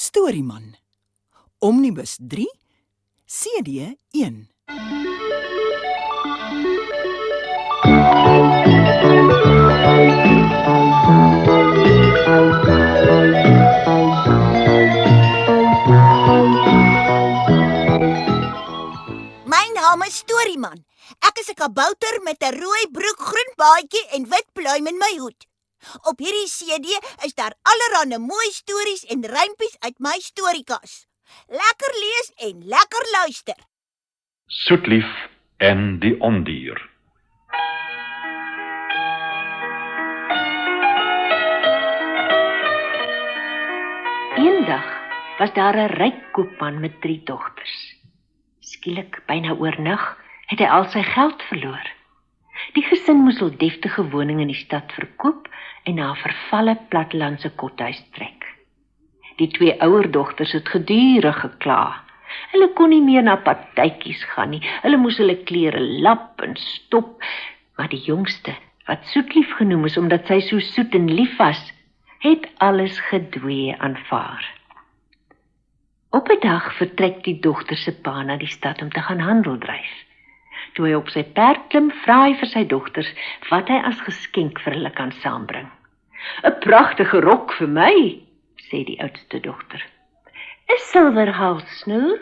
Storieman. Omnibus 3, CD 1. My naam is Storieman. Ek is 'n kabouter met 'n rooi broek, groen baadjie en wit pluim in my hoed. Op hierdie CD is daar allerlei mooi stories en rympies uit my storiekas. Lekker lees en lekker luister. Soetlief en die ondier. Eendag was daar 'n ryk koopman met 3 dogters. Skielik, byna oornag, het hy al sy geld verloor. Die gesin moes hul deftige woning in die stad verkoop en na 'n vervalle plattelandse kothuis trek. Die 2 ouer dogters het gedurig gekla. Hulle kon nie meer na partytjies gaan nie. Hulle moes hulle klere lap en stop, maar die jongste, wat Soetlief genoem is omdat sy so soet en lief was, het alles gedwee aanvaar. Op 'n dag vertrek die dogter se pa na die stad om te gaan handel dryf. Toe hy op sy perd klim, vra hy vir sy dogters wat hy as geskenk vir hulle kan saambring. 'n Pragtige rok vir my, sê die oudste dogter. 'n Silwerhalssnoer,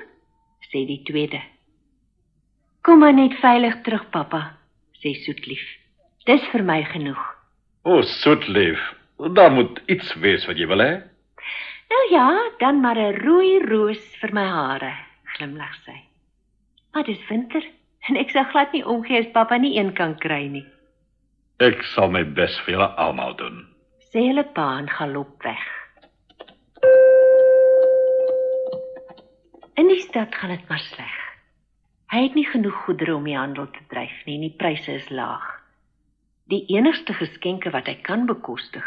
sê die tweede. Kom maar net veilig terug, pappa, sê Soetlief. Dis vir my genoeg. O, Soetlief, daar moet iets wees wat jy wil hê. Nou ja, dan maar 'n rooi roos vir my hare, glimlag sy. Maar dis winter, en ek sal glad nie omgee as pappa nie een kan kry nie, Ek sal my bes vir julle almal doen. sê hulle pa en galop weg. In die stad gaan dit maar sleg. Hy het nie genoeg goedere om die handel te dryf nie en die pryse is laag. Die enigste geskenke wat hy kan bekostig,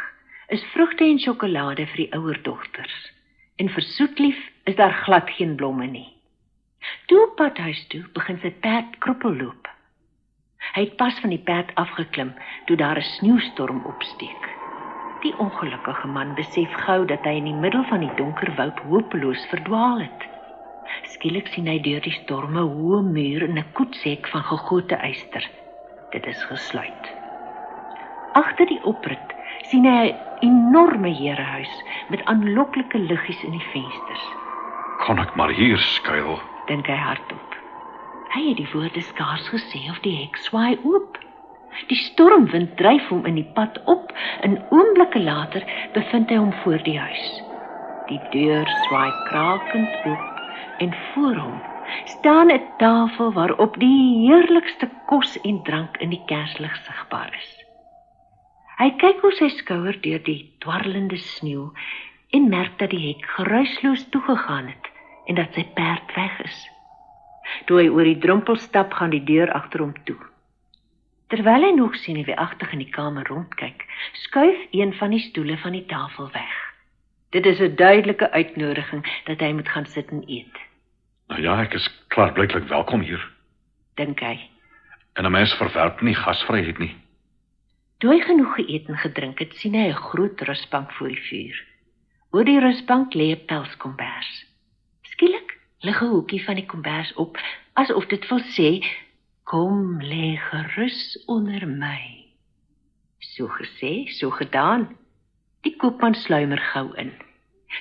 is vrugte en sjokolade vir die ouer dogters. En vir Soetlief is daar glad geen blomme nie. Toe op pad huis toe, begin sy perd kroppel loop. Hy het pas van die perd afgeklim, toe daar 'n sneeustorm opsteek. Die ongelukkige man besef gou dat hy in die middel van die donker woud hopeloos verdwaal het. Skielik sien hy deur die storm 'n hoë muur en 'n koetshek van gegote yster. Dit is gesluit. Agter die oprit sien hy 'n enorme herehuis met aanloklike liggies in die vensters. Kan ek maar hier skuil? Dink hy hardop. Hy het die woorde skaars gesê of die hek swaai oop. Die stormwind dryf hom in die pad op en oomblikke later bevind hy hom voor die huis. Die deur swaai krakend oop en voor hom staan 'n tafel waarop die heerlikste kos en drank in die kerslig sigbaar is. Hy kyk oor sy skouer deur die dwarrelende sneeu en merk dat die hek geruisloos toegegaan het en dat sy perd weg is. Toe hy oor die drempel stap, gaan die deur agter hom toe. Terwyl hy nog senuweeagtig in die kamer rondkyk, skuif een van die stoele van die tafel weg. Dit is 'n duidelike uitnodiging dat hy moet gaan sit en eet, Nou ja, ek is klaarblyklik welkom hier. dink hy. En 'n mens verwerp nie gasvryheid nie. Toe hy genoeg geëet en gedrink het, sien hy 'n groot rusbank voor die vuur. Oor die rusbank lê 'n pelskombers. Skielik lig 'n hoekie van die kombers op, asof dit wil sê, kom lê gerus onder my. So gesê, so gedaan. Die koopman sluimer gou in.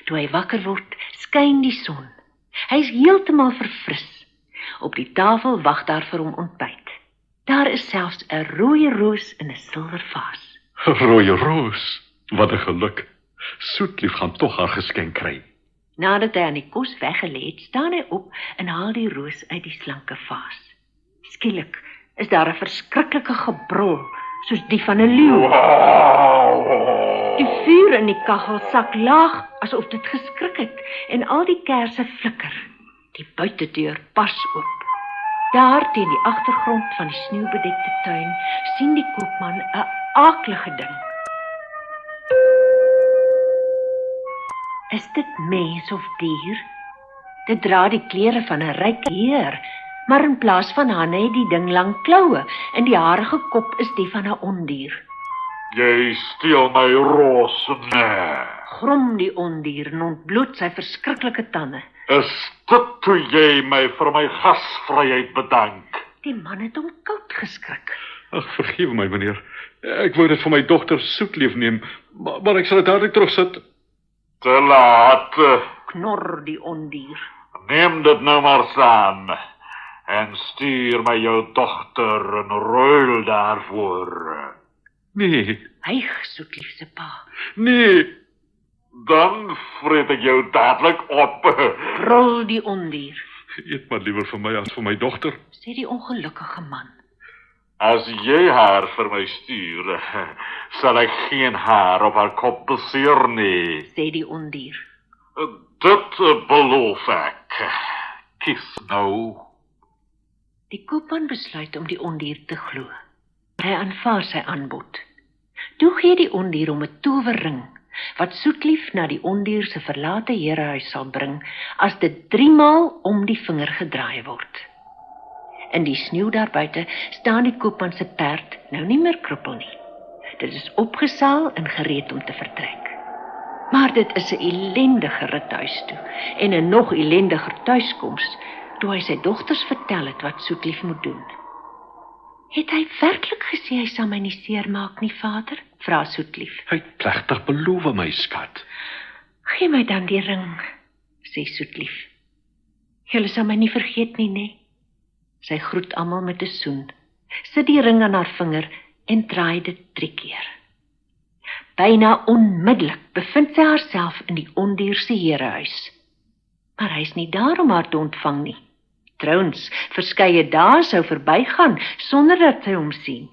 Toe hy wakker word, skyn die son. Hy is heeltemal verfris. Op die tafel wag daar vir hom ontbyt. Daar is selfs 'n rooi roos in 'n silwervaas. Rooi roos, wat 'n geluk. Soetlief gaan tog haar geskenk kry. Nadat hy aan die kos weggelê het, staan hy op en haal die roos uit die slanke vaas. Skielik is daar 'n verskriklike gebrul, soos die van 'n leeu. Die vuur in die kaggel sak laag, asof dit geskrik het, en al die kersse flikker. Die buitedeur pas oop. Daar teen die agtergrond van die sneeubedekte tuin sien die koopman 'n aaklige ding. Is dit mens of dier? Dit dra die klere van 'n ryk heer, maar in plaas van hande het die ding lang kloue en die harige kop is die van 'n ondier. Jy steel my roos, nee. grom die ondier en ontbloot sy verskriklike tande. Is dit toe jy my vir my gasvryheid bedank? Die man het hom koud geskrik. Ag, vergewe my, meneer. Ek wou dit vir my dogter Soetlief neem, maar ek sal dit dadelik terugsit. Te laat. Knor die ondier. Neem dit nou maar saam en stuur my jou dogter in ruil daarvoor. Nee, Hyg Soetlief se pa. nee. Dan vreet ek jou dadelik op. Brul die ondier, Eet maar liewer vir my as vir my dogter. sê die ongelukkige man. As jy haar vir my stuur, sal ek geen haar op haar kop beseer nie. Sê die ondier. Dit beloof ek. Kies nou. Die koopman besluit om die ondier te glo. Hy aanvaar sy aanbod. Toe gee die ondier hom 'n towerring, wat Soetlief na die ondier se verlate herehuis sal bring, as dit 3 maal om die vinger gedraai word. In die sneeu daarbuiten staan die koopman se perd nou nie meer kruppel nie. Dit is opgesaal en gereed om te vertrek. Maar dit is 'n ellendige rit huis toe, en 'n nog ellendiger tuiskoms, toe hy sy dogters vertel het wat Soetlief moet doen. Het hy werklik gesê hy sal my nie seermaak nie, vader? Vra Soetlief. Hy het plegtig beloof, my skat. Gee my dan die ring, sê Soetlief. Julle sal my nie vergeet nie, né? Sy groet almal met 'n soen, sit die ring aan haar vinger en draai dit 3 keer. Byna onmiddellik bevind sy haarself in die ondier se herehuis. Maar hy is nie daar om haar te ontvang nie. Trouens, verskeie dae sou verbygaan sonder dat sy hom sien.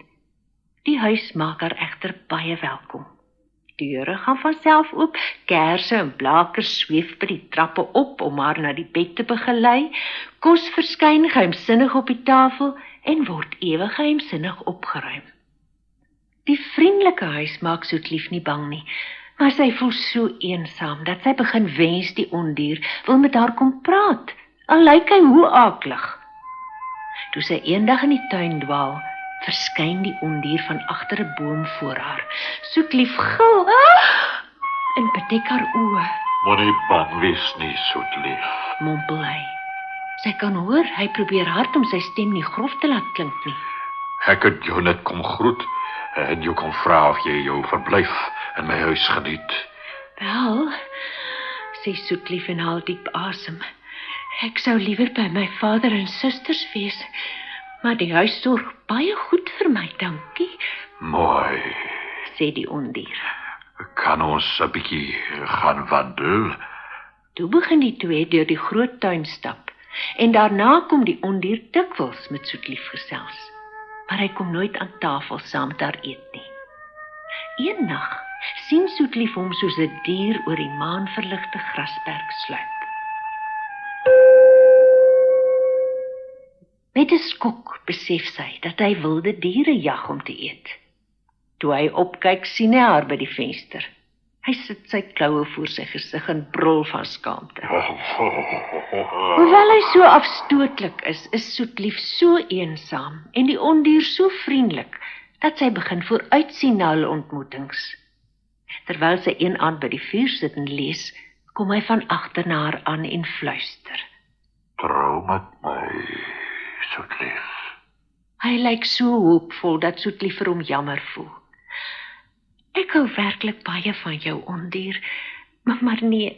Die huis maak haar egter baie welkom. Deure gaan vanself oop, kersse en blakers sweef by die trappe op om haar na die bed te begelei, kos verskyn geheimsinnig op die tafel en word ewig geheimsinnig opgeruim. Die vriendelike huis maak Soetlief nie bang nie, maar sy voel so eensaam dat sy begin wens die ondier wil met haar kom praat, al lyk hy hoe akelig. Toe sy eendag in die tuin dwaal, verskyn die ondier van agter 'n boom voor haar. Soetlief gil en bedek haar oë, Moenie bang wees nie, Soetlief. mompel hy. Sy kan hoor, hy probeer hard om sy stem nie grof te laat klink nie. Ek het jou net kom groet en jou kom vra of jy jou verblyf in my huis geniet. Wel, sê Soetlief en haal diep asem. Ek sou liewer by my vader en susters wees, maar die huis sorg baie goed vir my, dankie, Mooi. sê die ondier. Kan ons 'n bietjie gaan wandel? Toe begin die twee deur die groot tuin stap, en daarna kom die ondier dikwels met Soetlief gesels, maar hy kom nooit aan tafel saam met haar eet nie. Eendag sien Soetlief hom soos 'n dier oor die maanverligte grasperk sluip. Met 'n skok besef sy dat hy wilde diere jag om te eet. Toe hy opkyk, sien hy haar by die venster. Hy sit sy kloue voor sy gesig en brul van skaamte. Hoewel hy so afstootlik is Soetlief so eensaam en die ondier so vriendelik, dat sy begin vooruitsien na hulle ontmoetings. Terwyl sy een aand by die vuur sit en lees, kom hy van agter na haar aan en fluister. Trou met my, Soetlief. Hy lyk so hoopvol dat Soetlief vir hom jammer voel. Ek hou werklik baie van jou, ondier, maar nee,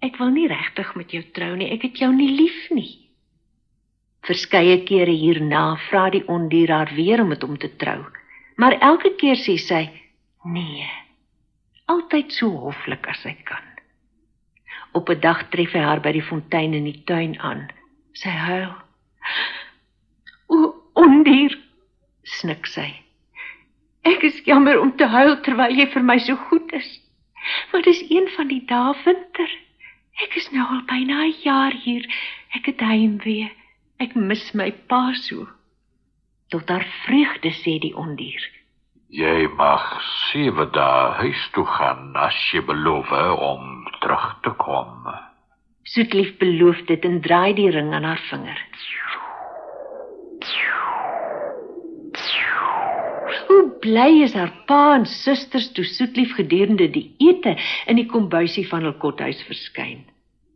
ek wil nie regtig met jou trou nie, ek het jou nie lief nie. Verskeie kere hierna vra die ondier haar weer om met hom te trou, maar elke keer sê sy, nee, altyd so hoflik as sy kan. Op 'n dag tref hy haar by die fontein in die tuin aan. Sy huil. O, ondier, snik sy. Ek is jammer om te huil terwyl jy vir my so goed is, maar dis een van die dae winter. Ek is nou al byna 'n jaar hier, ek het heimwee, ek mis my pa so. Tot haar vreugde sê die ondier, Jy mag 7 dae huis toe gaan as jy beloof om terug te kom. Soetlief beloof dit en draai die ring aan haar vinger. Hoe bly is haar pa en susters toe Soetlief gedurende die ete in die kombuisie van hul kothuis verskyn.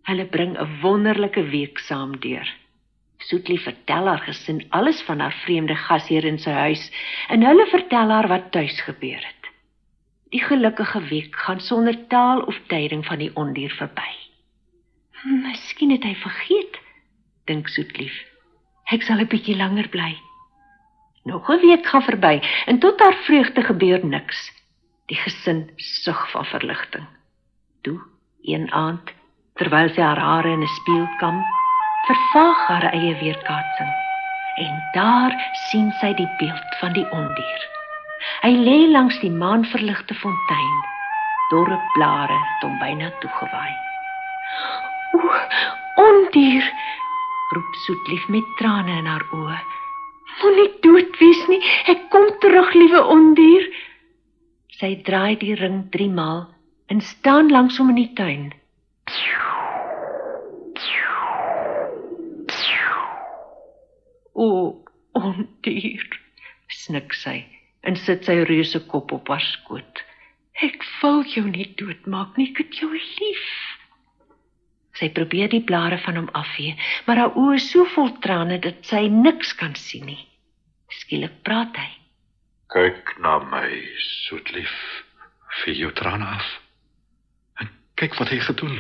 Hulle bring 'n wonderlike week saam deur. Soetlief vertel haar gesin alles van haar vreemde gasheer in sy huis en hulle vertel haar wat tuis gebeur het. Die gelukkige week gaan sonder taal of tyding van die ondier verby. Miskien het hy vergeet, dink Soetlief. Ek sal 'n bietjie langer bly. Nog 'n week gaan verby en tot haar vreugde gebeur niks. Die gesin sug van verligting. Toe, een aand, terwyl sy haar hare in 'n spieël kam, vervaag haar eie weerkaatsing. En daar sien sy die beeld van die ondier. Hy lê langs die maanverligte fontein. Dorre blare het hom byna toegewaai. O, ondier, roep Soetlief met trane in haar oë. Moenie dood wees nie, ek kom terug, liewe ondier. Sy draai die ring 3 maal en staan langs hom in die tuin. O, ondier, snik sy en sit sy reuse kop op haar skoot. Ek wil jou nie doodmaak nie, ek het jou lief. Sy probeer die blare van hom afvee, maar haar oë is so vol trane dat sy niks kan sien nie. Skielik praat hy. Kyk na my, Soetlief. Vee jou trane af. En kyk wat hy gedoen.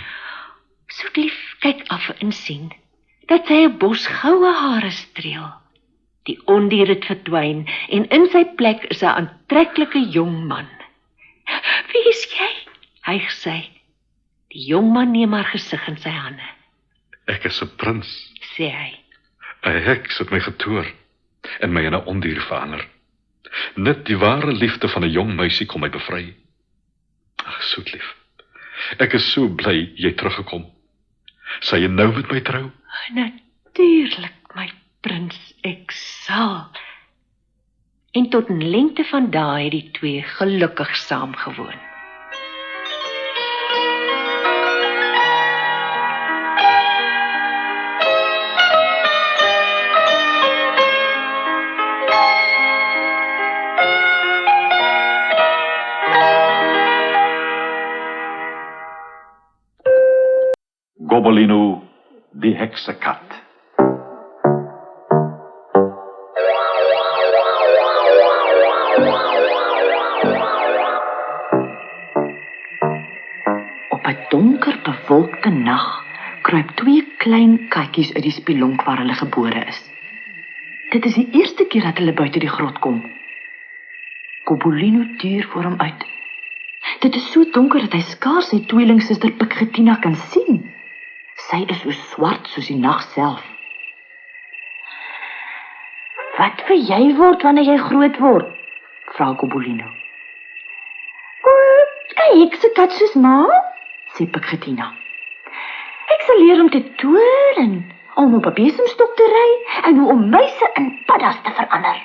Soetlief kyk af en sien dat sy 'n bos goue hare streel. Die ondier het verdwyn en in sy plek is 'n aantreklike jong man. Wie is jy? Hyg sy. Die jong man neem haar gesig in sy hande. Ek is 'n prins. Sê hy. 'n Heks het my getoer en my in 'n ondier verander. Net die ware liefde van 'n jong meisie kom my bevry. Ag, Soetlief. Ek is so bly jy teruggekom. Sal jy nou met my trou? Natuurlik, my prins, ek sal. En tot in lengte van dae het die twee gelukkig saamgewoon. Gobelino, die heksekat. Op 'n donker bewolkte nag kruip 2 klein katjies uit die spilonk waar hulle gebore is. Dit is die eerste keer dat hulle buite die grot kom. Gobelino tuur voor hom uit. Dit is so donker dat hy skaars sy tweelingsuster Pikketina kan sien. Sy is so swart soos die nag self. Wat wil jy word wanneer jy groot word? Vra Gobelino. 'n heksekat soos ma, sê Pikketina. Ek sal leer om te toer en om op 'n besemstok te ry en hoe om muise in paddas te verander.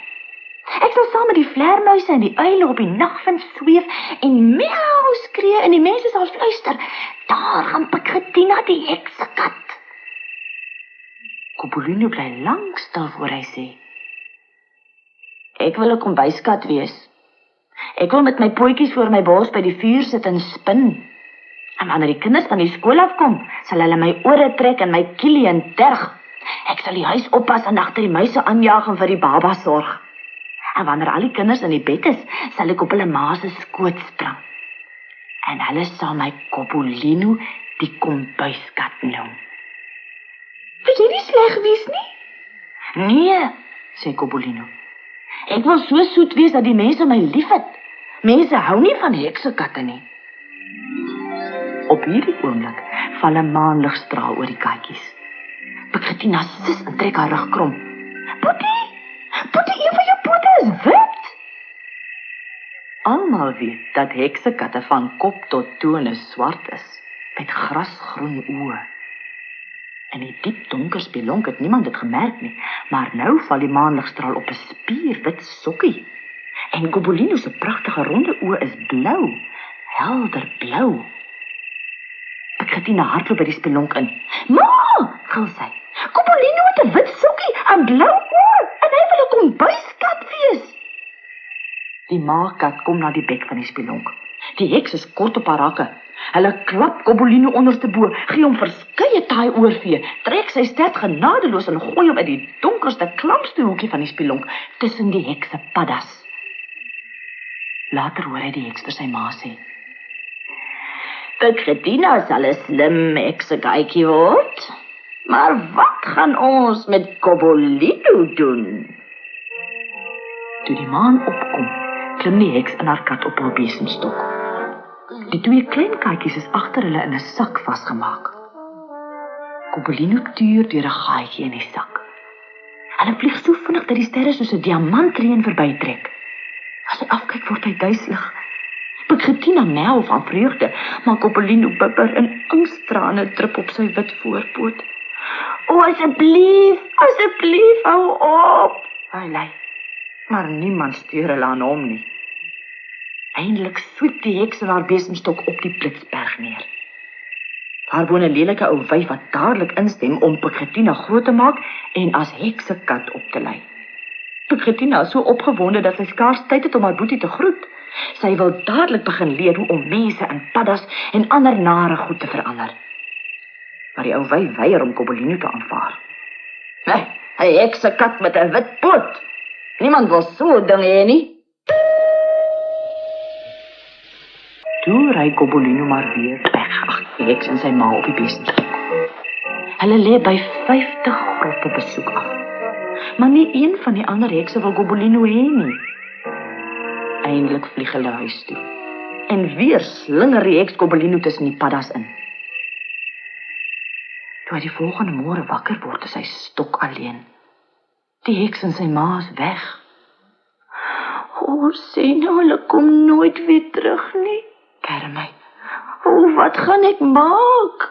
Ek sal saam met die vleermuise en die uile op die nagwind sweef en miau skree en die mense sal fluister. Daar gaan Pikketina die heksekat. Gobelino bly lank stil voor hy sê. Ek wil 'n kombuiskat wees. Ek wil met my potjies voor my bors by die vuur sit en spin. En wanneer die kinders van die skool afkom, sal hulle my ore trek en my kielie en terg. Ek sal die huis oppas en agter die muise aanjaag en vir die baba sorg. En wanneer al die kinders in die bed is, sal ek op hulle ma se skoot spring. En hulle sal my Gobelino die kombuiskat noem. Wil jy nie sleg wees nie? Nee, sê Gobelino. Ek wil so soet wees dat die mense my liefhet. Mense hou nie van heksekatte nie. Op hierdie oomblik val 'n maanligstraal oor die katjies. Pikketina sis en trek haar rug krom. Poetie, een van jou pote is wit. Almal weet dat heksekatte van kop tot tone swart is, met grasgroen oë. In die diep donker spilonk het niemand dit gemerk nie, maar nou val die maanligstraal op 'n spierwit sokkie. En Gobelino se pragtige ronde oë is blou, helder blou. Pikketina hardloop by die spilonk in. Ma, gil sy. Gobelino het 'n wit sokkie en blou oë en hy wil 'n kombuiskat wees. Die maagkat kom na die bek van die spilonk. Die heks is kort op haar rakke. Hulle klap Kobolino onderste bo, gee hom verskeie taai oorvee, trek sy stert genadeloos en gooi hom uit die donkerste, klampste hoekie van die spilonk, tussen die hekse paddas. Later hoor hy die heks vir sy ma sê: Pukretina sal 'n slim heksekykie word, maar wat gaan ons met Kobolino doen? Toe die maan opkom, klim die heks in haar kat op haar besemstok. Die twee klein katjies is agter hulle in 'n sak vasgemaak. Kobolino tuur deur 'n gaatjie in die sak. Hulle vlieg so vinnig dat die sterre soos 'n diamantreën verbytrek. As hy afkyk, word hy duiselig. Pukretina mel van vreugde, maar Kobolino bibber en angstrane drup op sy wit voorpoot. O, asseblief, hou op, hy lei. Maar niemand steur hulle aan hom nie. Eindelik swiep die heks in haar besemstok op die Blitsberg neer. Daar woon 'n lelike ou wyf wat dadelik instem om Pukretina groot te maak en as heksekat op te lei. Pukretina is so opgewonde dat sy skaars tyd het om haar boetie te groet. Sy wil dadelik begin leer hoe om mense in paddas en ander nare goed te verander. Maar die ou wyf weier om Kobolino te aanvaar. "Hy heksekat met 'n wit poot. Niemand wil so 'n ding hê nie." Toe ry Kobolino maar weer weg, die heks en sy ma op die besemstok. Hulle lê by 50 grotte besoek af. Maar nie een van die ander hekse wil Kobolino hê nie. Eindelik vlieg hulle huis toe. En weer slinger die heks Kobolino tussen die paddas in. Toe hy die volgende môre wakker word, is hy stok alleen. Die heks en sy ma is weg. O, sê nou, hulle kom nooit weer terug nie, kerm hy. O, wat gaan ek maak?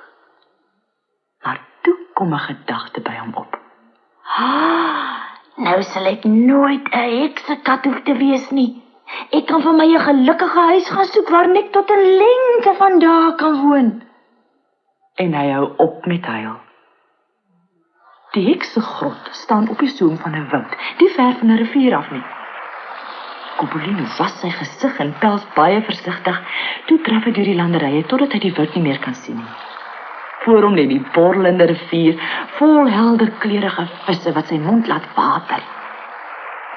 Maar toe kom 'n gedagte by hom op. Nou sal ek nooit 'n heksekat hoef te wees nie. Ek kan vir my 'n gelukkige huis gaan soek waar ek tot 'n lengte van dae kan woon. En hy hou op met huil. Die heksegrot staan op die zoom van 'n woud, nie ver van 'n rivier af nie. Kobolino was sy gesig en pels baie versigtig, toe draf hy deur die landerye totdat hy die woud nie meer kan sien nie. Voor hom lê die borrelende rivier, vol helder kleurige visse wat sy mond laat water.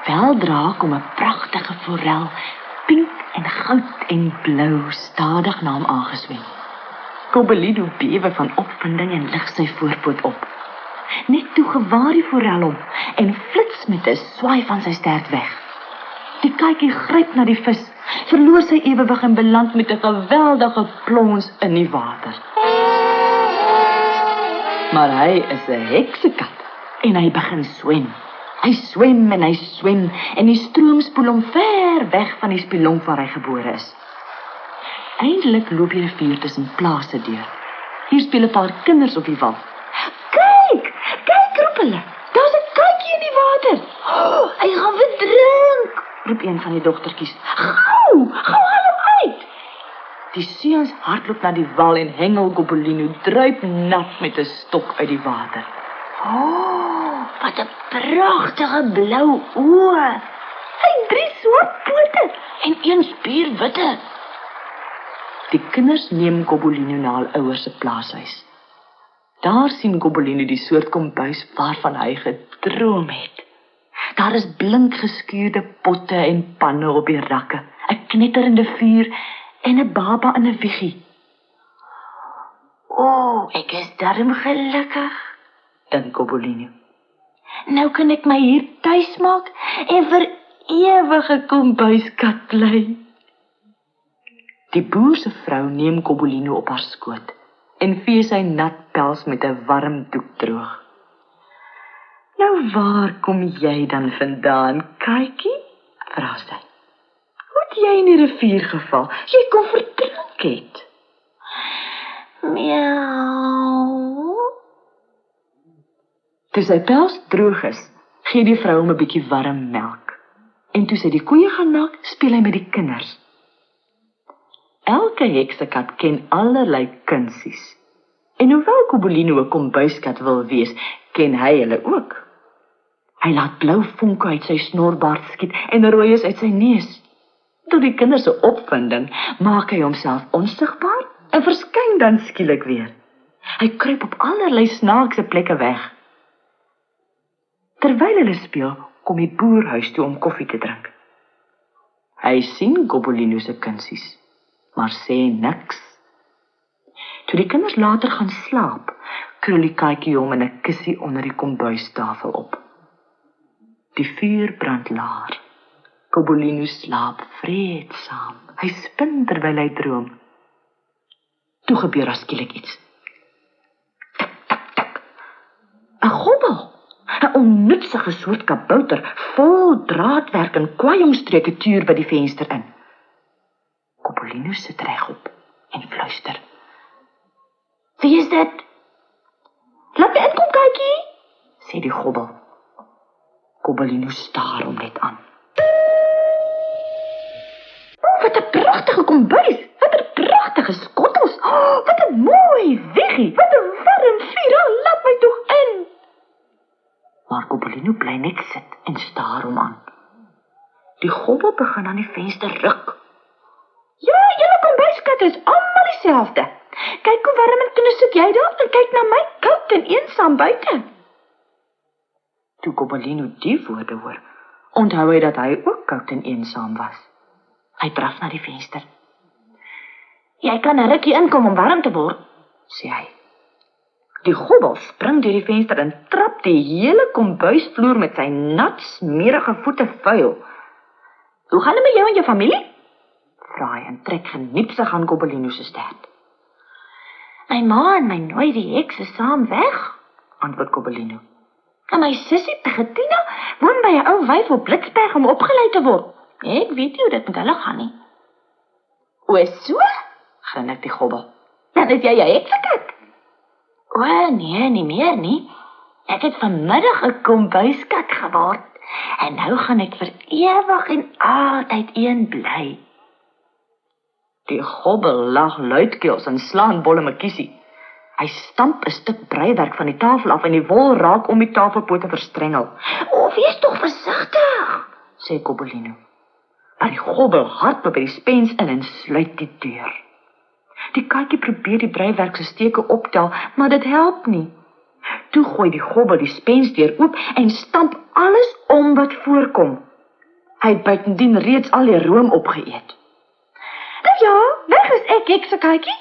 Weldra kom 'n pragtige forel, pink en goud en blou, stadig na hom aangeswem. Kobolino bewe van opwinding en lig sy voorpoot op. Net toe gewaar die forel hom en flits met 'n swaai van sy stert weg. Die katjie gryp na die vis, verloor sy ewewig en beland met 'n geweldige plons in die water. Maar hy is 'n heksekat en hy begin swem. Hy swem en die stroom spoel hom ver weg van die spilonk waar hy gebore is. Eindelik loop die rivier tussen plase deur. Hier speel 'n paar kinders op die wal. Kyk, roep hulle. Daar's 'n katjie in die water. Oh, hy gaan verdrink, roep een van die dogtertjies. Gou haal hom uit. Die seuns hardloop na die wal en hengel Kobolino druip nat met 'n stok uit die water. Oh, wat 'n pragtige blou oë. Hy het 3 swart pote en 1 spierwitte. Die kinders neem Kobolino na hul ouers se plaashuis. Daar sien Kobolino die soort kombuis waarvan hy gedroom het. Daar is blink geskuurde potte en panne op die rakke, 'n knetterende vuur en 'n baba in 'n wiegie. O, ek is darm gelukkig, dink Kobolino. Nou kan ek my hier tuis maak en vir ewige kombuiskat bly. Die boer se vrou neem Kobolino op haar skoot en vee sy nat pels met 'n warm doek droog. Nou waar kom jy dan vandaan, katjie? Vra sy. Hoe het jy in die rivier geval? Jy kom verdrink het. Miauw. Toe sy pels droog is, gee die vrou hom 'n bietjie warm melk. En toe sy die koeie gaan melk, speel hy met die kinders. Elke heksekat ken allerlei kunsies. En hoewel Kobolino 'n kombuiskat wil wees, ken hy hulle ook. Hy laat blou vonke uit sy snorbaard skiet en rooies uit sy neus. Door die kinders se opwinding maak hy homself onsigbaar en verskyn dan skielik weer. Hy kruip op allerlei snaakse plekke weg. Terwyl hulle speel, kom die boer huis toe om koffie te drink. Hy sien Gobolino se kunsies, maar sê niks. Toe die kinders later gaan slaap, krul die katjie hom in 'n kussie onder die kombuistafel op. Die vuur brand laar. Gobolino slaap vreedsaam. Hy spin terwyl hy droom. Toe gebeur daar skielik iets. Tik, tik, tik. 'n gobbel. 'n onnutsige soort kabouter, vol draadwerk en kwajongstreke tuur by die venster in. Gobolino sit regop en fluister. Wie is dit? Laat my inkom, katjie, sê die gobbel. Gobolino staar hom net aan. Wat 'n pragtige kombuis, wat 'n pragtige skottels, wat 'n mooi weggie, wat 'n warm vuur, laat my tog in. Maar Gobolino bly net sit en staar hom aan. Die gobbel begin aan die venster ruk. Ja, julle kombuiskatte is almal dieselfde. Kyk hoe warm en knus sit jy daar en kyk na my, koud en eensaam buite. Toe Gobolino die woorde hoor, onthou hy dat hy ook koud en eensaam was. Hy draf na die venster. Jy kan 'n rukkie inkom om warm te word, sê hy. Die gobbel spring deur die venster en trap die hele kombuisvloer met sy nat, smerige voete vuil. Hoe gaan dit met jou en jou familie? Vra hy en trek geniepsig aan Gobolino se stert. My ma en my nooi die hekse saam weg, antwoord Gobolino. En my sussie Pegatina woon by 'n ou wyf op Blitsberg om opgelei te word. Ek weet nie hoe dit met hulle gaan nie. O, so? Grinnik die gobbel. Dan is jy 'n heksekat. O, nee, nie meer nie. Ek het vanmiddag 'n kombuiskat geword. En nou gaan ek vir ewig en altyd een bly. Die gobbel lag luidkeels en slaan bolle met kiesie. Hy stamp 'n stuk breiwerk van die tafel af en die wol raak om die tafelpote verstrengel. O, wees tog versigtig, sê Gobolino. Maar die gobbel hardloop by die spens in en sluit die deur. Die katjie probeer die breiwerk se steke optel, maar dit help nie. Toe gooi die gobbel die spensdeur oop en stamp alles om wat voorkom. Hy het buitendien reeds al die room opgeëet. Nou ja, weg is ek, heksekatjie,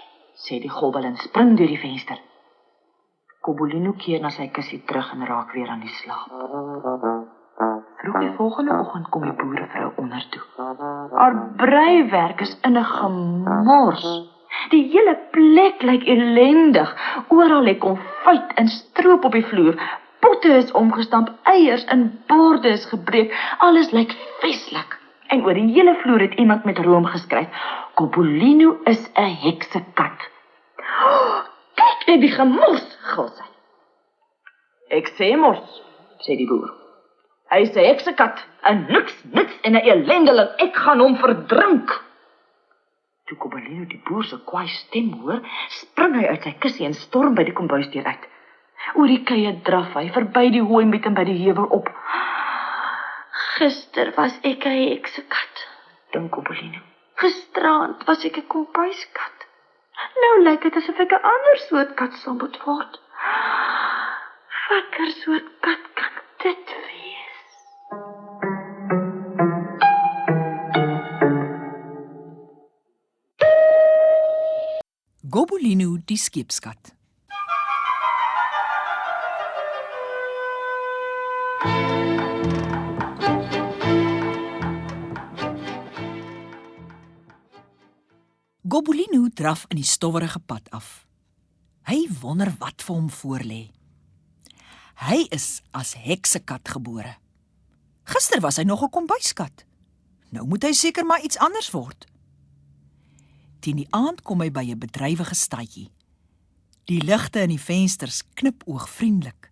sê die gobbel en spring deur die venster. Gobolino keer na sy kussie terug en raak weer aan die slaap. Vroeg die volgende oggend kom die boerevrou onder toe. Haar breiwerk is in 'n gemors. Die hele plek lyk ellendig. Oral lê konfyt en stroop op die vloer. Potte is omgestamp, eiers en borde is gebreek. Alles lyk veslik. En oor die hele vloer het iemand met room geskryf: Gobolino is 'n heksekat. Kyk net die gemors, gil sy. Ek sê mos, sê die boer. Hy is 'n heksekat, 'n niks en 'n ellendeling. Ek gaan hom verdrink. Toe Gobolino die boer se kwaai stem hoor, spring hy uit sy kussie en storm by die kombuisdeur uit. Oor die keie draf hy verby die hooimeet en by die heuwel op. Gister was ek 'n heksekat, dink Gobolino. Gisterand was ek 'n kombuiskat. Nou lyk dit asof ek 'n ander soort kat sal moet word. Watter soort kat kan dit wees? Gobolino die skeepskat. Gobolino draf in die stowwerige pad af. Hy wonder wat vir hom voorlê. Hy is as heksekat gebore. Gister was hy nog 'n kombuiskat. Nou moet hy seker maar iets anders word. Teen die aand kom hy by 'n bedrywige stadjie. Die ligte in die vensters knip oogvriendelik.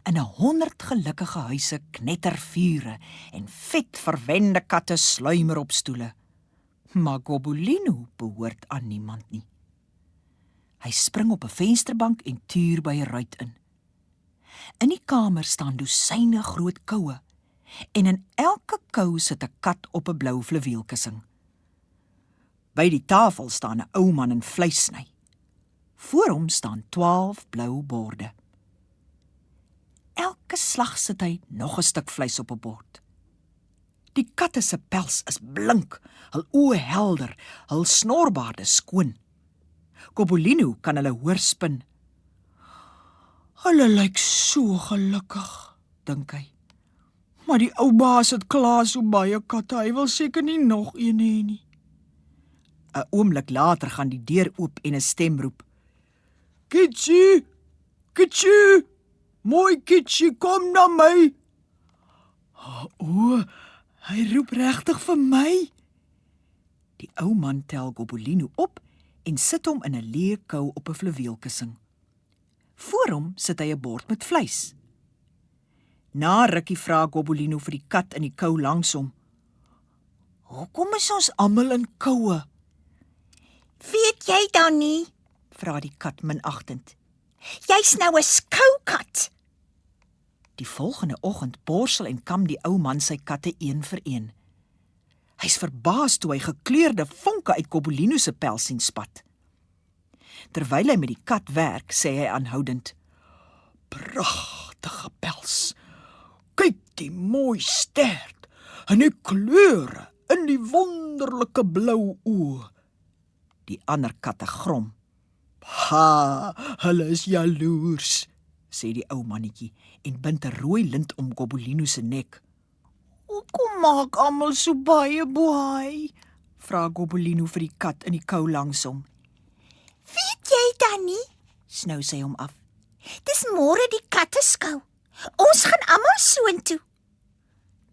In 100 gelukkige huise knetter vure en vet verwende katte sluimer op stoele. Maar Gobolino behoort aan niemand nie. Hy spring op 'n vensterbank en tuur by 'n ruit in. In die kamer staan dosyne groot koue en in elke kou sit 'n kat op 'n blou fluweelkussing. By die tafel staan 'n ou man in vleis sny. Voor hom staan 12 blou borde. Elke slag sit hy nog 'n stuk vleis op 'n bord. Die katte se pels is blink, hul oë helder, hul snorbaarde skoon. Gobolino kan hulle hoor spin. Hulle lyk so gelukkig, dink hy. Maar die ou baas het klaar so baie katte, hy wil seker nie nog een hê nie. 'n Oomblik later gaan die deur oop en 'n stem roep. Kitsie, Kitsie, mooi Kitsie, kom na my. O, hy roep regtig vir my. Die ou man tel Gobolino op en sit hom in 'n leë kou op 'n fluweelkussing. Voor hom sit hy 'n bord met vleis. Na rukkie vra Gobolino vir die kat in die kou langs hom. Hoekom is ons almal in koue? Weet jy dan nie? Vra die kat minagtend. Jy's nou 'n skoukat. Die volgende oggend borsel en kam die ou man sy katte een vir een. Hy's verbaas toe hy gekleurde vonke uit Gobolino se pels sien spat. Terwyl hy met die kat werk, sê hy aanhoudend: Pragtige pels. Kyk die mooi stert en die kleure in die wonderlike blou oë. Die ander katte grom. Ha, hulle is jaloers, sê die ou mannetjie en bind 'n rooi lint om Gobolino se nek. Hoekom maak almal so baie boei? Vra Gobolino vir die kat in die kou langs hom. Weet jy dan nie? Snou sy hom af. Dis môre die katteskou. Ons gaan almal soontoe.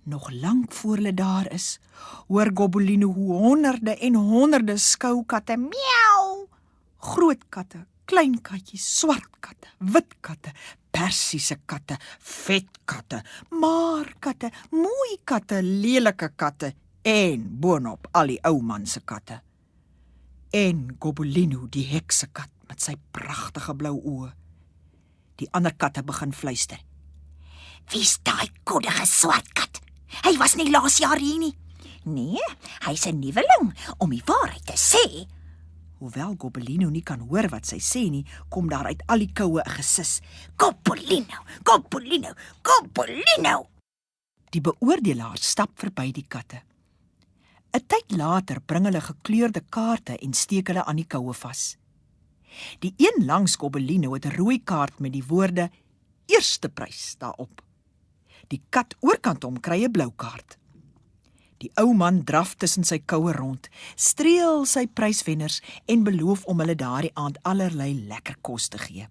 Nog lank voor hulle daar is, hoor Gobolino hoe honderde en honderde skoukatte miau. Groot katte, klein katjies, swart katte, wit katte, persiese katte, vet katte, maar katte, mooi katte, lelike katte en boonop al die ou man se katte. En Gobolino, die heksekat met sy pragtige blou oë. Die ander katte begin fluister. Wie's daai koddige swart kat? Hy was nie laas jaar hier nie. Nee, hy's 'n nuweling, om die waarheid te sê. Hoewel Gobolino nie kan hoor wat sy sê nie, kom daar uit al die koue 'n gesis. Gobolino, Gobolino, Gobolino. Die beoordelaars stap verby die katte. 'n Tyd later bring hulle gekleurde kaarte en steek hulle aan die koue vas. Die een langs Gobolino het 'n rooi kaart met die woorde eerste prys daarop. Die kat oorkant hom kry 'n blou kaart. Die ou man draf tussen sy koue rond, streel sy pryswenners en beloof om hulle daardie aand allerlei lekker kos te gee.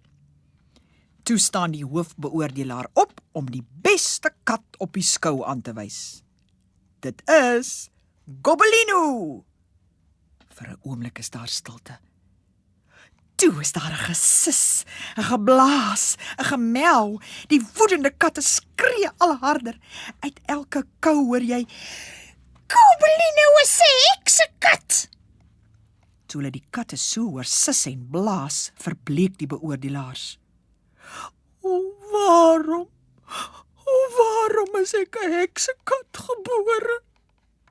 Toe staan die hoofbeoordelaar op om die beste kat op die skou aan te wys. Dit is Gobolino. Vir 'n oomblik is daar stilte. Toe is daar 'n gesis, 'n geblaas, 'n gemel. Die woedende katte skree al harder. Uit elke kou hoor jy: Gobolino is 'n heksekat. Toe hulle die katte so hoor sis en blaas, verbleek die beoordelaars. Waarom is ek 'n heksekat gebore?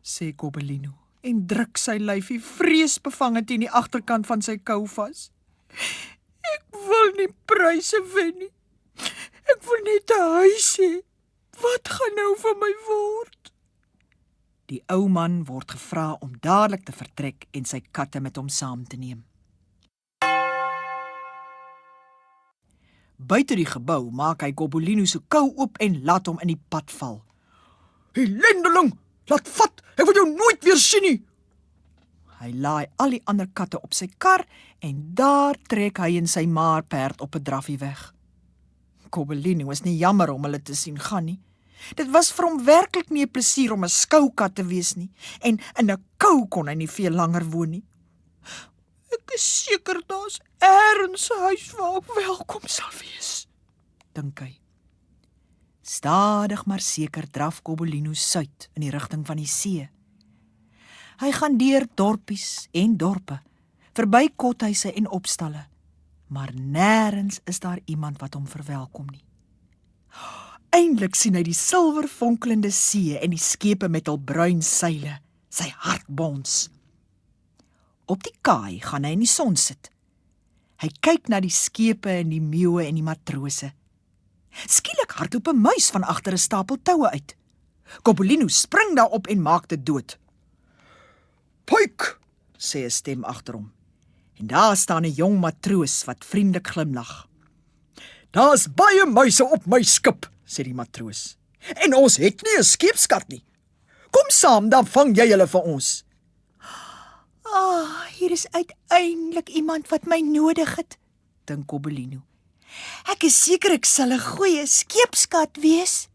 Sê Gobolino en druk sy lyfie vreesbevange teen die agterkant van sy kou vas. Ek wil nie pryse wen nie. Ek wil net 'n huis hê. Wat gaan nou van my word? Die ou man word gevra om dadelik te vertrek en sy katte met hom saam te neem. Buite die gebou maak hy Gobolino se kou oop en laat hom in die pad val. Ellendeling, laat vat, ek wil jou nooit weer sien nie. Hy laai al die ander katte op sy kar en daar trek hy en sy maarperd op 'n draffie weg. Gobolino is nie jammer om hulle te sien gaan nie. Dit was vir hom werklik nie 'n plesier om 'n skoukat te wees nie, en in 'n kou kon hy nie veel langer woon nie. Ek is seker daar's eers 'n huis waar ek welkom sal wees, dink hy. Stadig maar seker draf Gobolino suid in die rigting van die see. Hy gaan deur dorpies en dorpe, verby kothuise en opstalle, maar nêrens is daar iemand wat hom verwelkom nie. Uiteindelik sien hy die silwer fonkelende see en die skepe met hul bruin seile. Sy hart bons. Op die kaai gaan hy in die son sit. Hy kyk na die skepe en die meeuwe en die matrose. Skielik hardloop 'n muis van agter 'n stapel toue uit. Coppolino spring daarop en maak dit dood. "Puik," sê 'n stem agter hom. En daar staan 'n jong matroos wat vriendelik glimlag. "Daar's baie muise op my skip," sê die matroos. "En ons het nie 'n skeepskat nie. Kom saam, dan vang jy hulle vir ons." Hier is uiteindelik iemand wat my nodig het, dink Coppolino. Ek is seker ek sal 'n goeie skeepskat wees.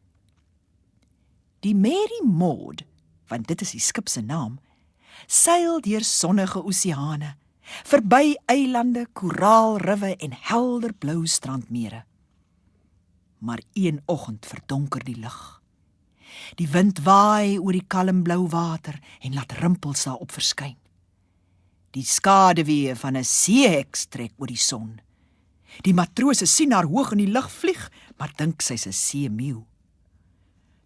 Die Mary Maud, want dit is die skip se naam, seil deur sonnige oseane, verby eilande, koraalriwe en helder blou strandmere. Maar een oggend verdonker die lug. Die wind waai oor die kalm blou water en laat rimpels daarop verskyn. Die skaduwee van 'n seeheks trek oor die son. Die matrose sien haar hoog in die lug vlieg, maar dink sy's 'n seemeeu.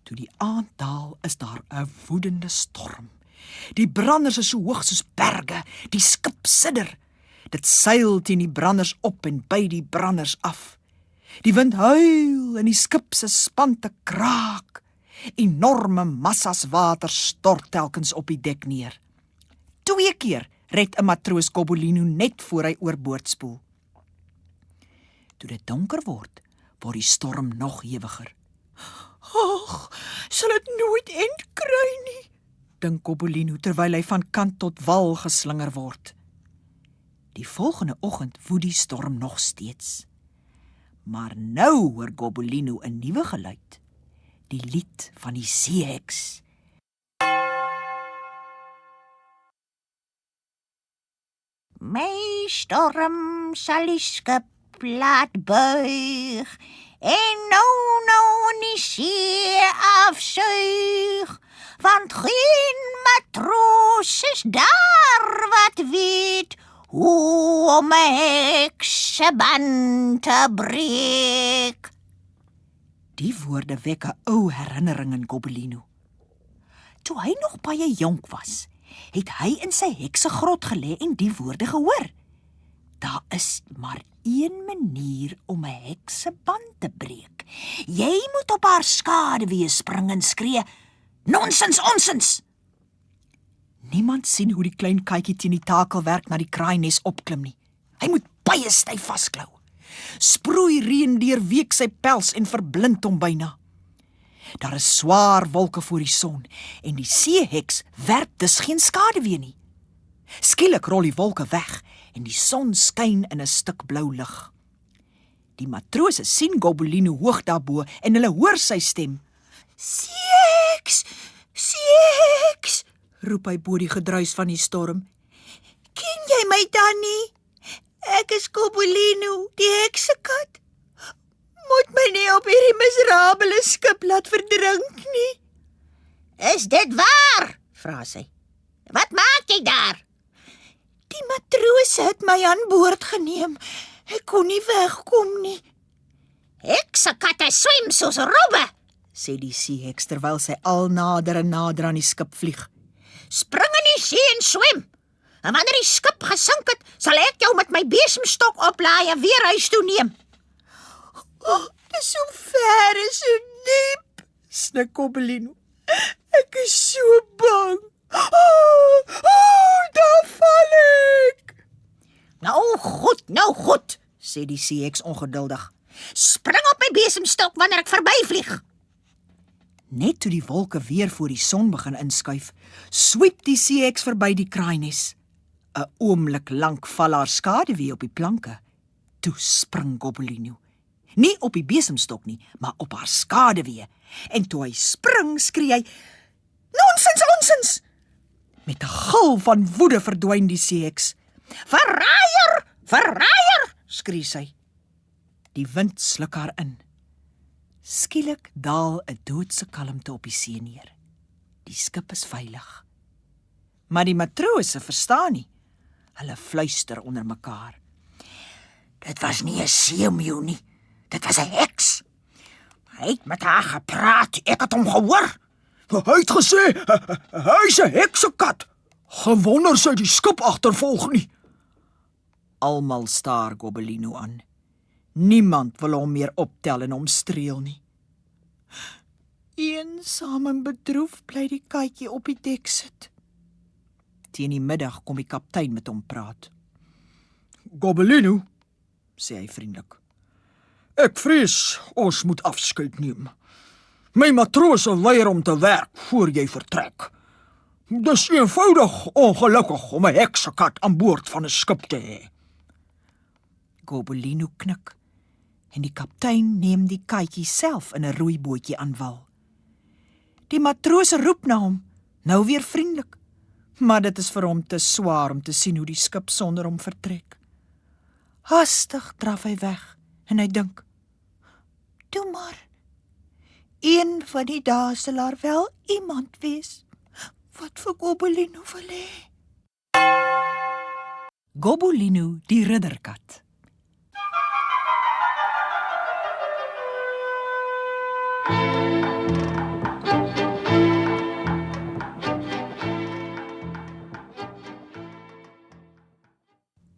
Toe die aand daal, is daar 'n woedende storm. Die branders is so hoog soos berge, die skip sidder. Dit seil teen die branders op en by die branders af. Die wind huil en die skip se spante kraak. Enorme massas water stort telkens op die dek neer. 2 keer red 'n matroos Coppolino net voor hy oorboord spoel. Toe dit donker word die storm nog hewiger. "Ag, sal dit nooit eind kry nie," dink Coppolino terwyl hy van kant tot wal geslinger word. Die volgende oggend woed die storm nog steeds. Maar nou hoor Coppolino 'n nuwe geluid, die lied van die seeheks. My storm sal die skip laat buig en nou in die see afsuig, want geen matroos is daar wat weet hoe om 'n heks se band te breek. Die woorde wek 'n ou herinnering in Coppolino. Toe hy nog baie jonk was, het hy in sy heksegrot gelê en die woorde gehoor. Daar is maar een manier om 'n heks se band te breek. Jy moet op haar skaduwee spring en skree, "Nonsens, onsens!" Niemand sien hoe die klein katjie teen die takelwerk na die kraaines opklim nie. Hy moet baie styf vasklou. Sproei reën deurweek sy pels en verblind hom byna. Daar is swaar wolke voor die son en die seeheks werp dus geen skaduwee nie. Skielik rol die wolke weg en die son skyn in 'n stuk blou lig. Die matrose sien Coppolino hoog daarbo en hulle hoor sy stem. "Seeheks, seeheks," roep hy bo die gedruis van die storm. "Ken jy my dan nie? Ek is Coppolino, die heksekat. Moet my nie op hierdie miserabele skip laat verdrink nie." "Is dit waar?" vra sy. "Wat maak jy daar?" "Die matrose het my aan boord geneem. Ek kon nie wegkom nie." "Heksekatte swem soos robbe," sê die seeheks terwyl sy al nader en nader aan die skip vlieg. "Spring in die see en swem. En wanneer die skip gesink het, sal ek jou met my besemstok oplaai en weer huis toe neem." "Oh, dis so ver en so diep," snik Coppolino. "Ek is so bang. Daar val ek." Nou goed, sê die seeheks ongeduldig. "Spring op my besemstok wanneer ek verbyvlieg." Net toe die wolke weer voor die son begin inskuif, swiep die seeheks verby die kraaines. 'n Oomblik lank val haar skaduwee op die planke. Toe spring Coppolino. Nie op die besemstok nie, maar op haar skaduwee. En toe hy spring, skree hy, "Nonsens, onsens!" Met 'n gil van woede verdwyn die seeheks. "Verraaier, verraaier!" skree sy. Die wind sluk haar in. Skielik daal 'n doodse kalmte op die see neer. Die skip is veilig. Maar die matrose verstaan nie. Hulle fluister onder mekaar. "Dit was nie 'n seemeeu nie, dit was 'n heks. Hy het met haar gepraat, ek het hom gehoor. Hy het gesê, hy's 'n heksekat. Gewonder sy die skip agtervolg nie. Almal staar Gobelino aan. Niemand wil hom meer optel en hom streel nie. Eensaam en bedroef bly die katjie op die dek sit. Teen die middag kom die kaptein met hom praat. Gobelino, sê hy vriendelik. Ek vrees ons moet afskeid neem. My matrose weier om te werk voor jy vertrek. Dis eenvoudig ongelukkig om 'n heksekat aan boord van 'n skip te hê. Gobelino knik en die kaptein neem die katjie self in 'n roeibootjie aan wal. Die matrose roep na hom, nou weer vriendelik, maar dit is vir hom te swaar om te sien hoe die skip sonder hom vertrek. Hastig draf hy weg en hy dink, toe maar, een van die dae sal daar wel iemand wees wat vir Gobelino wil hê. Gobelino die ridderkat.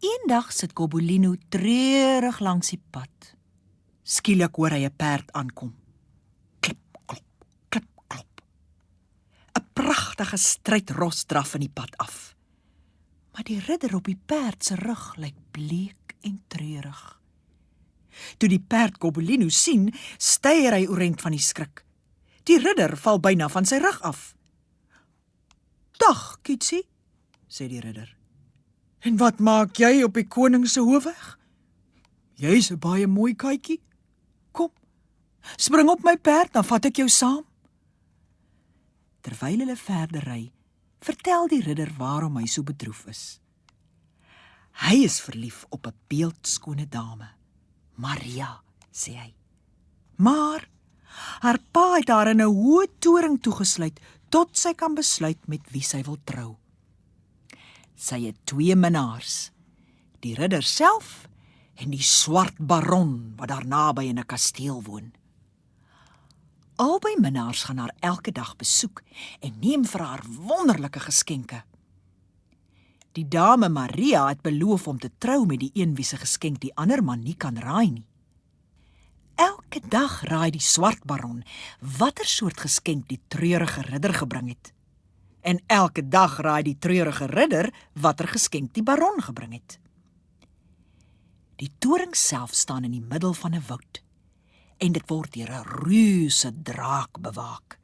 Eendag sit Gobelino treurig langs die pad. Skielik hoor hy 'n perd aankom. Klip, klop, klip, klop. 'n Pragtige strydros draf in die pad af. Maar die ridder op die perd se rug lyk bleek en treurig. Toe die perd Gobelino sien, styer hy oorent van die skrik. Die ridder val byna van sy rug af. "Dag, Kitsie," sê die ridder. "En wat maak jy op die koning se hoofweg? Jy's 'n baie mooi katjie. Kom, spring op my perd, dan vat ek jou saam." Terwyl hulle verder ry, vertel die ridder waarom hy so bedroef is. Hy is verlief op 'n beeldskone dame, Maria, sê hy. Maar haar pa het haar in 'n hoë toring toegesluit tot sy kan besluit met wie sy wil trou. Sy het 2 minnaars, die ridder self en die swart baron wat daar naby in 'n kasteel woon. Albei minnaars gaan haar elke dag besoek en neem vir haar wonderlike geskenke. Die dame Maria het beloof om te trou met die een wie se geskenk die ander man nie kan raai nie. Elke dag raai die swart baron watter soort geskenk die treurige ridder gebring het. En elke dag raai die treurige ridder watter geskenk die baron gebring het. Die toring self staan in die middel van 'n woud en dit word deur 'n reuse draak bewaak.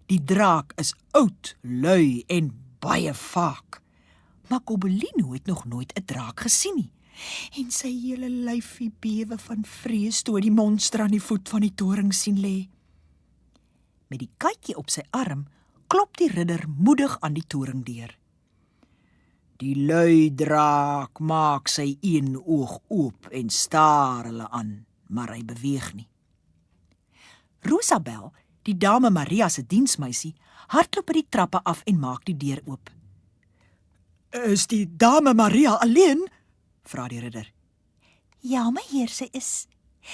Die draak is oud, lui en baie vaak, maar Gobelino het nog nooit 'n draak gesien nie en sy hele lyfie bewe van vrees toe hy die monster aan die voet van die toring sien lê. Met die katjie op sy arm klop die ridder moedig aan die toringdeur. Die lui draak maak sy een oog oop en staar hulle aan, maar hy beweeg nie. Rosabel, die dame Maria se diensmeisie, hardloop by die trappe af en maak die deur oop. "Is die dame Maria alleen?" vra die ridder. "Ja, my heer, sy is.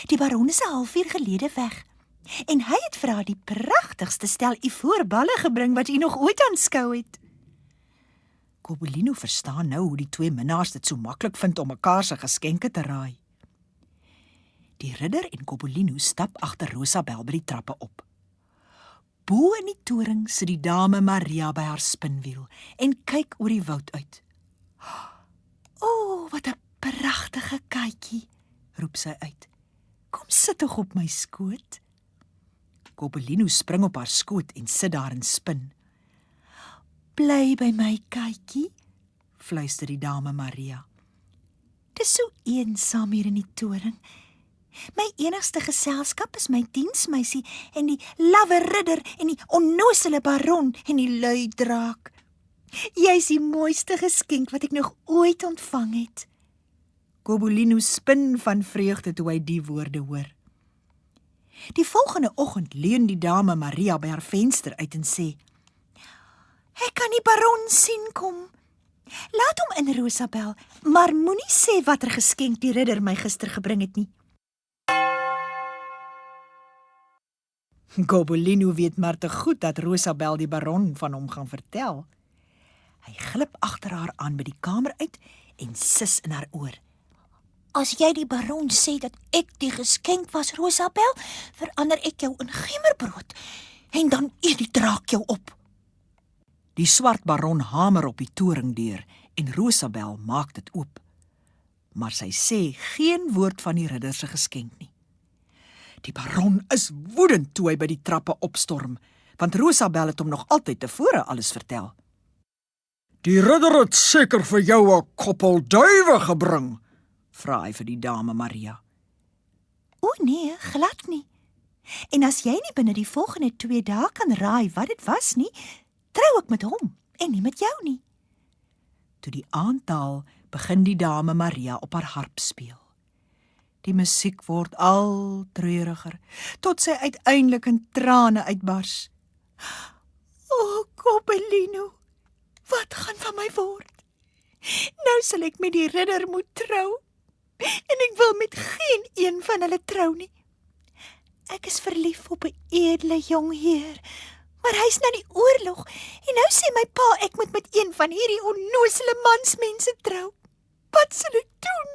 Die baron is 'n halfuur gelede weg. En hy het vir haar die pragtigste stel ivoorballe gebring wat u nog ooit aanskou het." Gobelino verstaan nou hoe die 2 minnaars dit so maklik vind om mekaar se geskenke te raai. Die ridder en Gobelino stap agter Rosabel by die trappe op. Bo in die toring sit die dame Maria by haar spinwiel en kyk oor die woud uit. "O, wat 'n pragtige katjie," roep sy uit. "Kom sit tog op my skoot." Gobelino spring op haar skoot en sit daar en spin. "Bly by my katjie," fluister die dame Maria. "Dis so eensaam hier in die toring. My enigste geselskap is my diensmeisie en die lawwe ridder en die onnosele baron en die lui draak. Jy's die mooiste geskenk wat ek nog ooit ontvang het." Gobelino spin van vreugde toe hy die woorde hoor. Die volgende oggend leun die dame Maria by haar venster uit en sê, "Ek kan die baron sien kom. Laat hom in, Rosabel, maar moenie sê watter geskenk die ridder my gister gebring het nie." Gobelino weet maar te goed dat Rosabel die baron van hom gaan vertel. Hy glip agter haar aan by die kamer uit en sis in haar oor. As jy die baron sê dat ek die geskenk was, Rosabel, verander ek jou in gemmerbrood en dan eet die draak jou op. Die swart baron hamer op die toringdeur en Rosabel maak dit oop. Maar sy sê geen woord van die ridder se geskenk nie. Die baron is woedend toe hy by die trappe opstorm, want Rosabel het hom nog altyd tevore alles vertel. Die ridder het seker vir jou 'n koppel duwe gebring, Vra hy vir die dame Maria. O nee, glad nie. En as jy nie binne die volgende 2 dae kan raai wat dit was nie, trou ek met hom en nie met jou nie. Toe die aand daal, begin die dame Maria op haar harp speel. Die musiek word al treuriger, tot sy uiteindelik in trane uitbars. O, Gobelino, wat gaan van my word? Nou sal ek met die ridder moet trou, en ek wil met geen een van hulle trou nie. Ek is verlief op 'n edele jong heer, maar hy's na die oorlog, en nou sê my pa ek moet met een van hierdie onnoosele mansmense trou. Wat sal ek doen?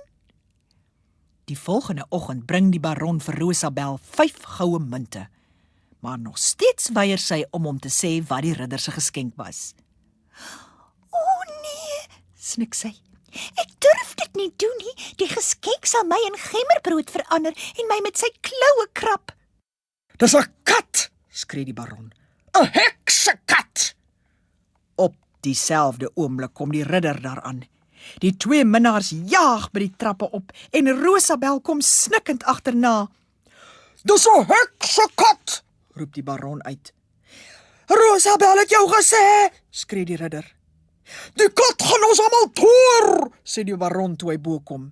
Die volgende oggend bring die baron vir Rosabel 5 goue munte, maar nog steeds weier sy om hom te sê wat die ridder se geskenk was. O nee, snik sy. Ek durf dit nie doen nie. Die geskenk sal my in gemmerbrood verander en my met sy kloue krap. Dis 'n kat, skree die baron. 'n Heksekat! Op dieselfde oomblik kom die ridder daaraan. Die 2 minnaars jaag by die trappe op en Rosabel kom snikkend agterna. Dis 'n heksekat, roep die baron uit. Rosabel het jou gesê, skree die ridder. Die kat gaan ons almal toer, sê die baron toe hy bo kom.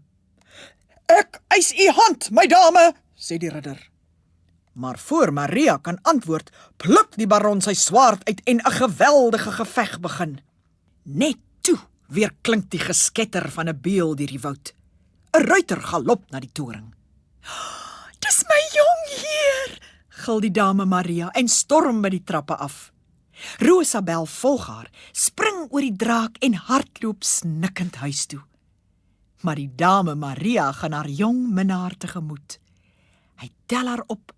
Ek eis u hand, my dame, sê die ridder. Maar voor Maria kan antwoord, pluk die baron sy swaard uit en 'n geweldige geveg begin. Net toe weer klink die gesketter van 'n beul deur die woud. 'n Ruiter galop na die toring. Dis my jong heer, gil die dame Maria en storm by die trappe af. Rosabel volg haar, spring oor die draak en hardloop snikkend huis toe. Maar die dame Maria gaan haar jong minnaar tegemoet. Hy tel haar op,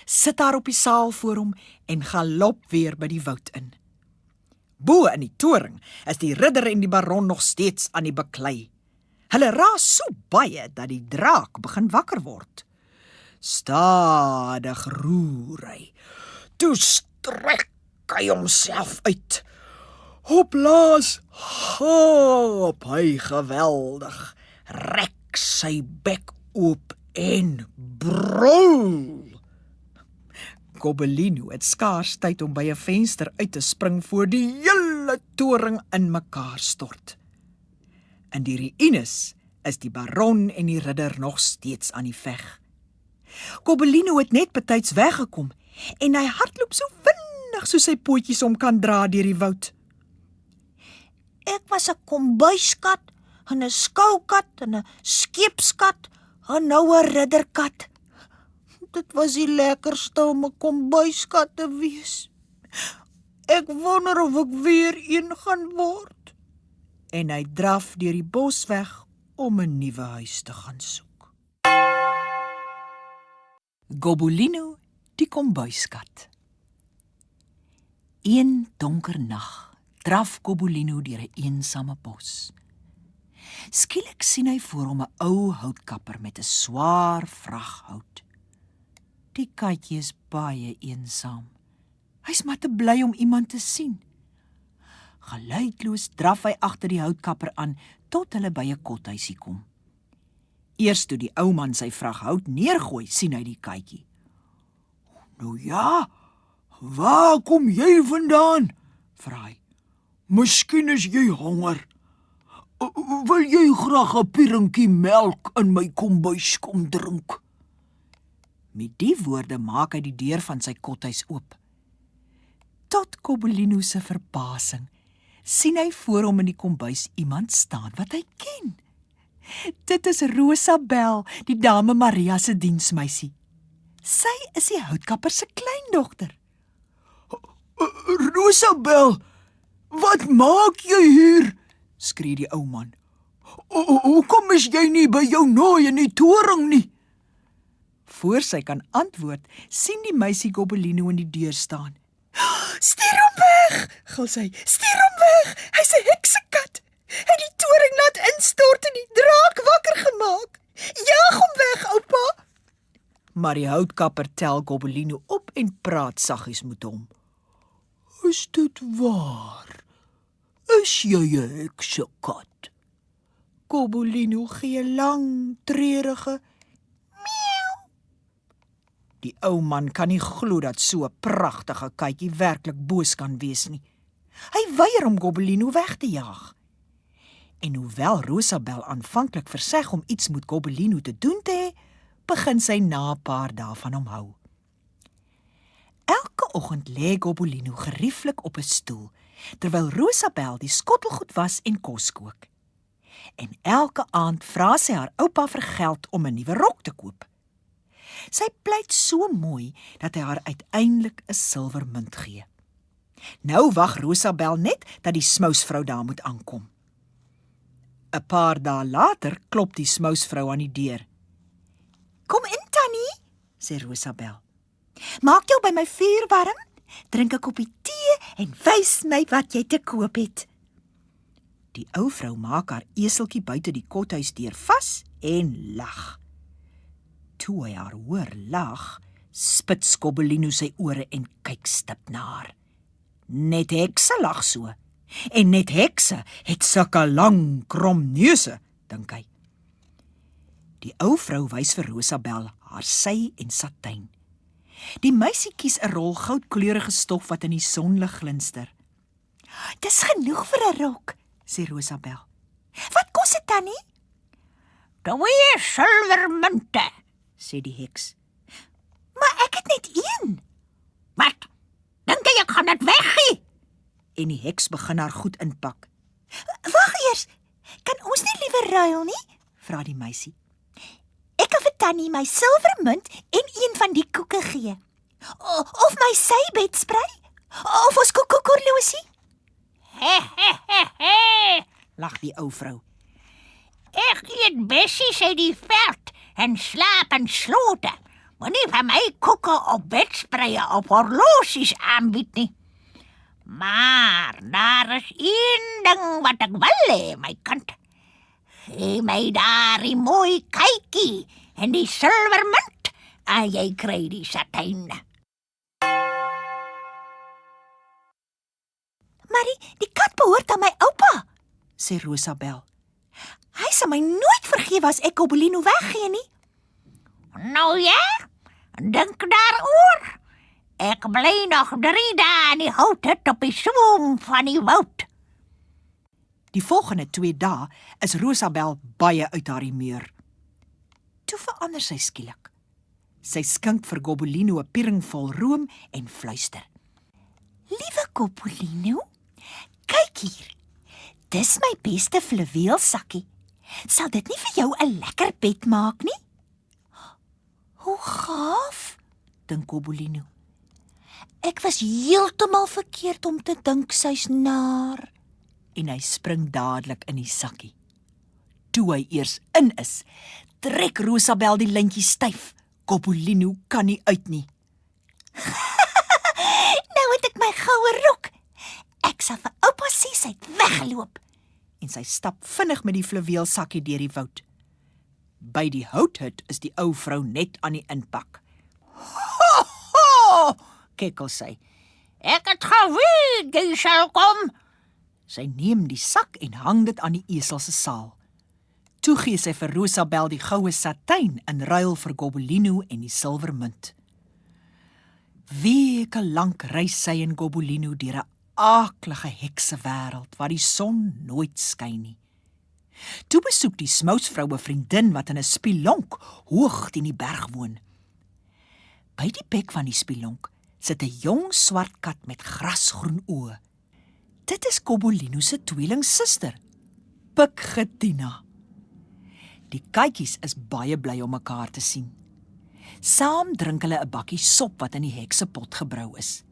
sit haar op die saal voor hom en galop weer by die woud in. Bo in die toring is die ridder en die baron nog steeds aan die baklei. Hulle raas so baie dat die draak begin wakker word. Stadig roer hy. Toe strek hy homself uit. Hoplaas, hop hy geweldig, rek sy bek oop en brul. Gobelino het skaars tyd om by 'n venster uit te spring voor die hele toring in mekaar stort. In die ruïnes is die baron en die ridder nog steeds aan die veg. Gobelino het net betyds weggekom en hy hardloop so vinnig soos sy pootjies hom kan dra deur die woud. Ek was 'n kombuiskat, en 'n skoukat, en 'n skeepskat, en nou 'n ridderkat. Dit was die lekkerste om 'n kombuiskat te wees. Ek wonder of ek weer een gaan word. En hy draf deur die bos weg om 'n nuwe huis te gaan soek. Gobelino, die kombuiskat. Een donker nag draf Gobelino deur 'n eensame bos. Skielik sien hy voor hom 'n ou houtkapper met 'n swaar vrag hout. Die katjie is baie eensaam. Hy's maar te bly om iemand te sien. Geluidloos draf hy agter die houtkapper aan tot hulle by 'n kothuisie kom. Eers toe die ou man sy vrag hout neergooi, sien hy die katjie. "Nou ja, waar kom jy vandaan?" vra hy. "Miskien is jy honger. Wil jy graag 'n pierentjie melk in my kombuis kom drink?" Met die woorde maak hy die deur van sy kothuis oop. Tot Gobelino se verbasing sien hy voor hom in die kombuis iemand staan wat hy ken. Dit is Rosabel, die dame Maria se diensmeisie. Sy is die houtkapper se klein kleindogter. Rosabel, wat maak jy hier? Skree die ou man. Hoekom is jy nie by jou nooi in die toring nie? Voor sy kan antwoord, sien die meisie Gobelino in die deur staan. "Stuur hom weg," gil sy. "Stuur hom weg. Hy's 'n heksekat. Hy het die toring laat instort en die draak wakker gemaak. Jaag hom weg, oupa." Maar die houtkapper tel Gobelino op en praat saggies met hom. Is dit waar? Is jy 'n heksekat? Gobelino gee 'n lang, treurige meeu. Die ou man kan nie glo dat so 'n pragtige katjie werklik boos kan wees nie. Hy weier om Gobelino weg te jaag. En hoewel Rosabel aanvanklik verseg om iets met Gobelino te doen te hê, begin sy na 'n paar dae van hom hou. Elke oggend lê Gobelino gerieflik op 'n stoel, terwyl Rosabel die skottelgoed was en kos kook. En elke aand vra sy haar oupa vir geld om 'n nuwe rok te koop. Sy pleit so mooi dat hy haar uiteindelik 'n silwermunt gee. Nou wag Rosabel net dat die smousvrou daar moet aankom. 'n Paar dae later klop die smousvrou aan die deur. "Kom in, Tannie," sê Rosabel. "Maak jou by my vuur warm, drink 'n koppie tee en wys my wat jy te koop het." Die ou vrou maak haar eseltjie buite die kothuisdeur vas en lag. Toe hy haar hoor lag, spits Gobelino sy ore en kyk stip na haar. Net hekse lag so, en net hekse het sulke lang krom neuse, dink hy. Die ou vrou wys vir Rosabel haar sy en satijn. Die meisie kies 'n rol goudkleurige stof wat in die sonlig glinster. "Dis genoeg vir 'n rok," sê Rosabel. "Wat kos dit, Tannie?" "2 silwermunte," sê die heks. "Maar ek het net 1. "Wat? Dink jy ek gaan dit weggee?" En die heks begin haar goed inpak. "Wag eers, kan ons nie liewer ruil nie?" vra die meisie. "Ek kan vir Tannie my silwermunt en 1 van die koeke gee. Of my sybedspray, of ons koekoekorlosie." "He, lag die ou vrou. "Ek eet bessies uit die veld en slaap in slote. Moenie vir my koeke of bedspraye of horlosies aanbied nie. Maar daar is 1 ding wat ek wil hê, my kind. Gee my daar die mooi kykie en die silwermunt en jy kry die satijn." "Maar die kat behoort aan my oupa," sê Rosabel. "Hy sal my nooit vergewe as ek Gobelino weggee nie." "Nou ja, dink daaroor. Ek bly nog 3 dae in die houthut op die soem van die woud." Die volgende 2 dae is Rosabel baie uit haar humeur. Toe verander sy skielik. Sy skink vir Gobelino 'n piering vol room en fluister. "Liewe Gobelino, kyk hier. Dis my beste fluweelsakkie. Sal dit nie vir jou 'n lekker bed maak nie?" "Hoe gaaf," dink Gobelino. "Ek was heeltemal verkeerd om te dink sy's naar." En hy spring dadelik in die sakkie. Toe hy eers in is, trek Rosabel die lintjie styf. Gobelino kan nie uit nie. "Nou het ek my goue rok. Ek sal vir oupa sê sy het weggeloop." En sy stap vinnig met die fluweelsakkie deur die woud. By die houthut is die ou vrou net aan die inpak. "Ho, ho!" kekkel sy. "Ek het geweet jy sal kom." Sy neem die sak en hang dit aan die esel se saal. Toe gee sy vir Rosabel die goue satijn in ruil vir Gobelino en die silwermunt. Weke lank reis sy en Gobelino deur 'n aaklige heksewêreld waar die son nooit skyn nie. Toe besoek die smousvrou 'n vriendin wat in 'n spilonk hoog teen die berg woon. By die bek van die spilonk sit 'n jong swart kat met grasgroen oë. Dit is Gobelino se tweelingsuster, Pikgetina. Die katjies is baie bly om mekaar te sien. Saam drink hulle 'n bakkie sop wat in die heksepot gebrou is.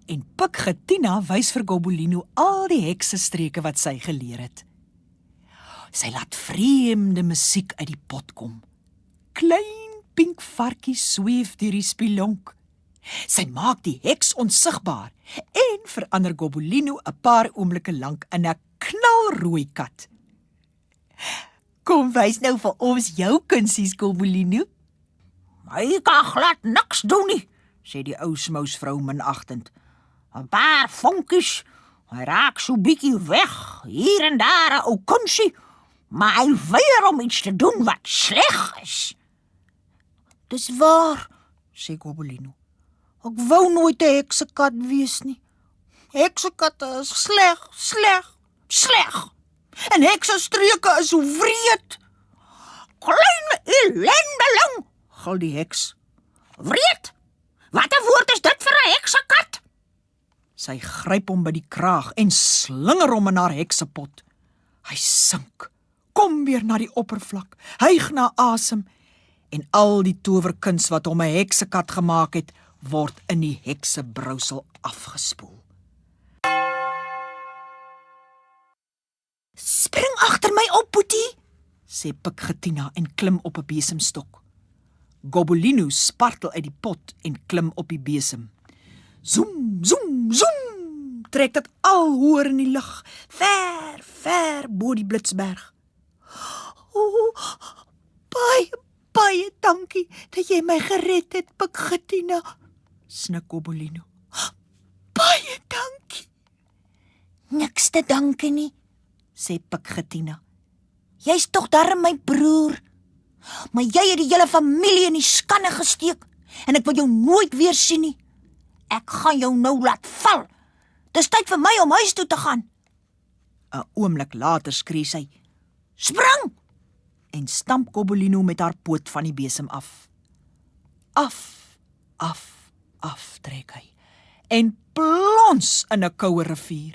En Pikgetina wys vir Gobelino al die heksestreke wat sy geleer het. Sy laat vreemde musiek uit die pot kom. Klein pink varkies sweef deur die spilonk. Sy maak die heks onsigbaar en verander Gobelino 'n paar oomblikke lank in 'n knalrooi kat. Kom wys nou vir ons jou kunsies, Gobelino. Hy kan glad niks doen nie, sê die ou smousvrou minagtend. 'n Paar vonkies, hy raak so bietjie weg, hier en daar 'n ou kunsie, maar hy weier om iets te doen wat sleg is. Dis waar, sê Gobelino. Ek wou nooit 'n heksekat wees nie. Heksekatte is sleg. En heksestreke is so wreed. Klein ellendeling, gil die heks. Wreed? Wat 'n woord is dit vir 'n heksekat? Sy gryp hom by die kraag en slinger hom in haar heksepot. Hy sink, kom weer na die oppervlak, hyg na asem en al die towerkuns wat hom 'n heksekat gemaak het, word in die heksebrousel afgespoel. Spring agter my op, Boetie, sê Pikgetina en klim op 'n besemstok. Gobelino spartel uit die pot en klim op die besem. Zoem, zoem, zoem, trek dit al hoër in die lug, ver bo die Blitsberg. Baie dankie dat jy my gered het, Pikgetina, snik Gobelino. Baie dankie. niks te danke nie, sê Pikgetina. Jy's tog darm my broer, maar jy het die hele familie in die skande gesteek en ek wil jou nooit weer sien nie. Ek gaan jou nou laat val. Dis tyd vir my om huis toe te gaan. 'n Oomblik later skree sy, Spring! en stamp Gobelino met haar poot van die besem af. Af trek hy, en plons in 'n koue rivier.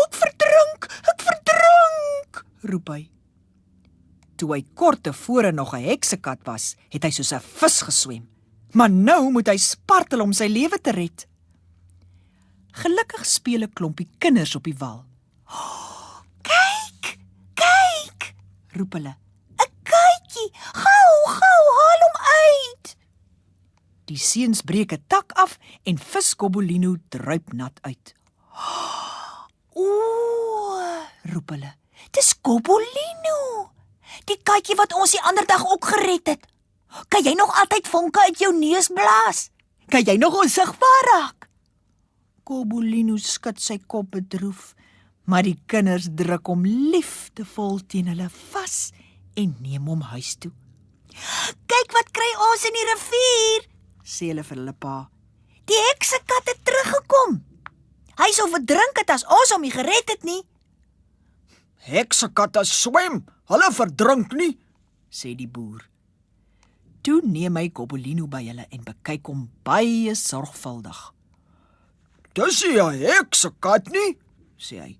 Ek verdrink, roep hy. Toe hy kort tevore nog 'n heksekat was, het hy soos 'n vis geswem. Maar nou moet hy spartel om sy lewe te red. Gelukkig speel 'n klompie kinders op die wal. Kyk, Roep hulle. 'n katjie, gou, haal hom uit. Die seuns breek 'n tak af en vis Gobelino druip nat uit. Roep hulle. Dis Gobelino, die katjie wat ons die ander dag ook gered het. Kan jy nog altyd vonke uit jou neus blaas? Kan jy nog onsigbaar raak? Gobelino skud sy kop bedroef, maar die kinders druk hom liefdevol teen hulle vas en neem hom huis toe. Kyk wat kry ons in die rivier, Sê hulle vir hulle pa. die heksekat het teruggekom. Hy sou verdrink het as ons hom nie gered het nie. Heksekatte swem, hulle verdrink nie, Sê die boer. Toe neem hy Gobelino by hulle en bekyk hom baie sorgvuldig. Dis nie 'n heksekat nie, Sê hy.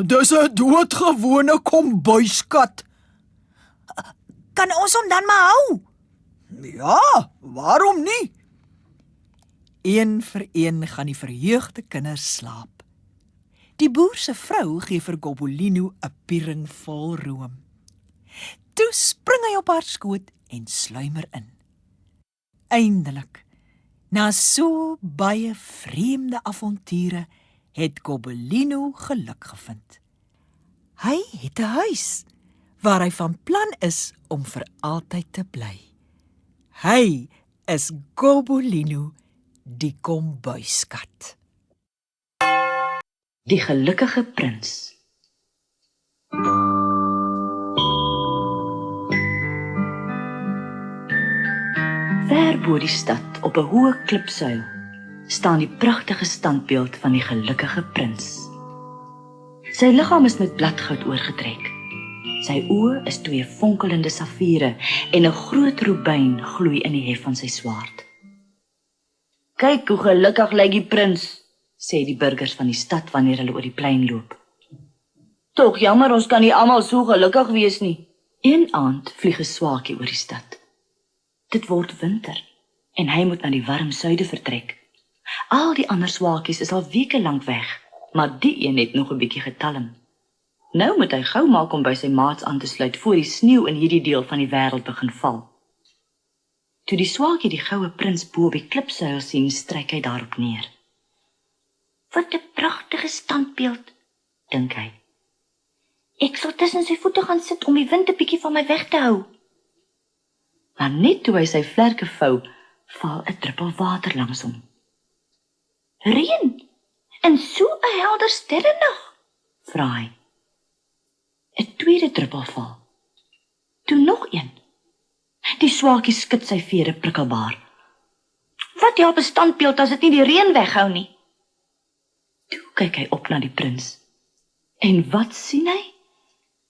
dis 'n doodgewone kombuiskat. Kan ons hom dan maar hou? Ja, waarom nie? Een vir een gaan die verheugde kinders slaap. Die boer se vrou gee vir Gobelino 'n piering vol room. Toe spring hy op haar skoot en sluimer in. Eindelik, na so baie vreemde avonture, het Gobelino geluk gevind. Hy het 'n huis waar hy van plan is om vir altyd te bly. Hy is Gobelino, die kombuiskat. Die gelukkige prins. Ver bo die stad, op 'n hoë klipsuil, staan die pragtige standbeeld van die gelukkige prins. Sy liggaam is met bladgoud oorgetrek. Sy oë is 2 fonkelende safiere en 'n groot robyn gloei in die hef van sy swaard. Kyk hoe gelukkig lyk die prins, sê die burgers van die stad wanneer hulle oor die plein loop. Tog jammer, ons kan nie almal so gelukkig wees nie. Een aand vlieg 'n swaakie oor die stad. Dit word winter en hy moet na die warm suide vertrek. Al die ander swaakies is al weke lank weg, maar die een het nog 'n bietjie getalm. Nou moet hy gou maak om by sy maats aan te sluit voor die sneeu in hierdie deel van die wêreld begin val. Toe die swaakie die goue prins bo op die klipsuil sien, stryk hy daarop neer. Wat 'n pragtige standbeeld, dink hy. Ek sal tussen sy voete gaan sit om die wind 'n bietjie van my weg te hou. Maar net toe hy sy vlerke vou, val 'n druppel water langs hom. Reën, en so 'n helder sterrendag, vra hy. 'n tweede druppel val. Toe nog een. Die swaakie skud sy vere prikkelbaar. Wat help 'n standbeeld as dit nie die reën weghou nie? Toe kyk hy op na die prins. En wat sien hy?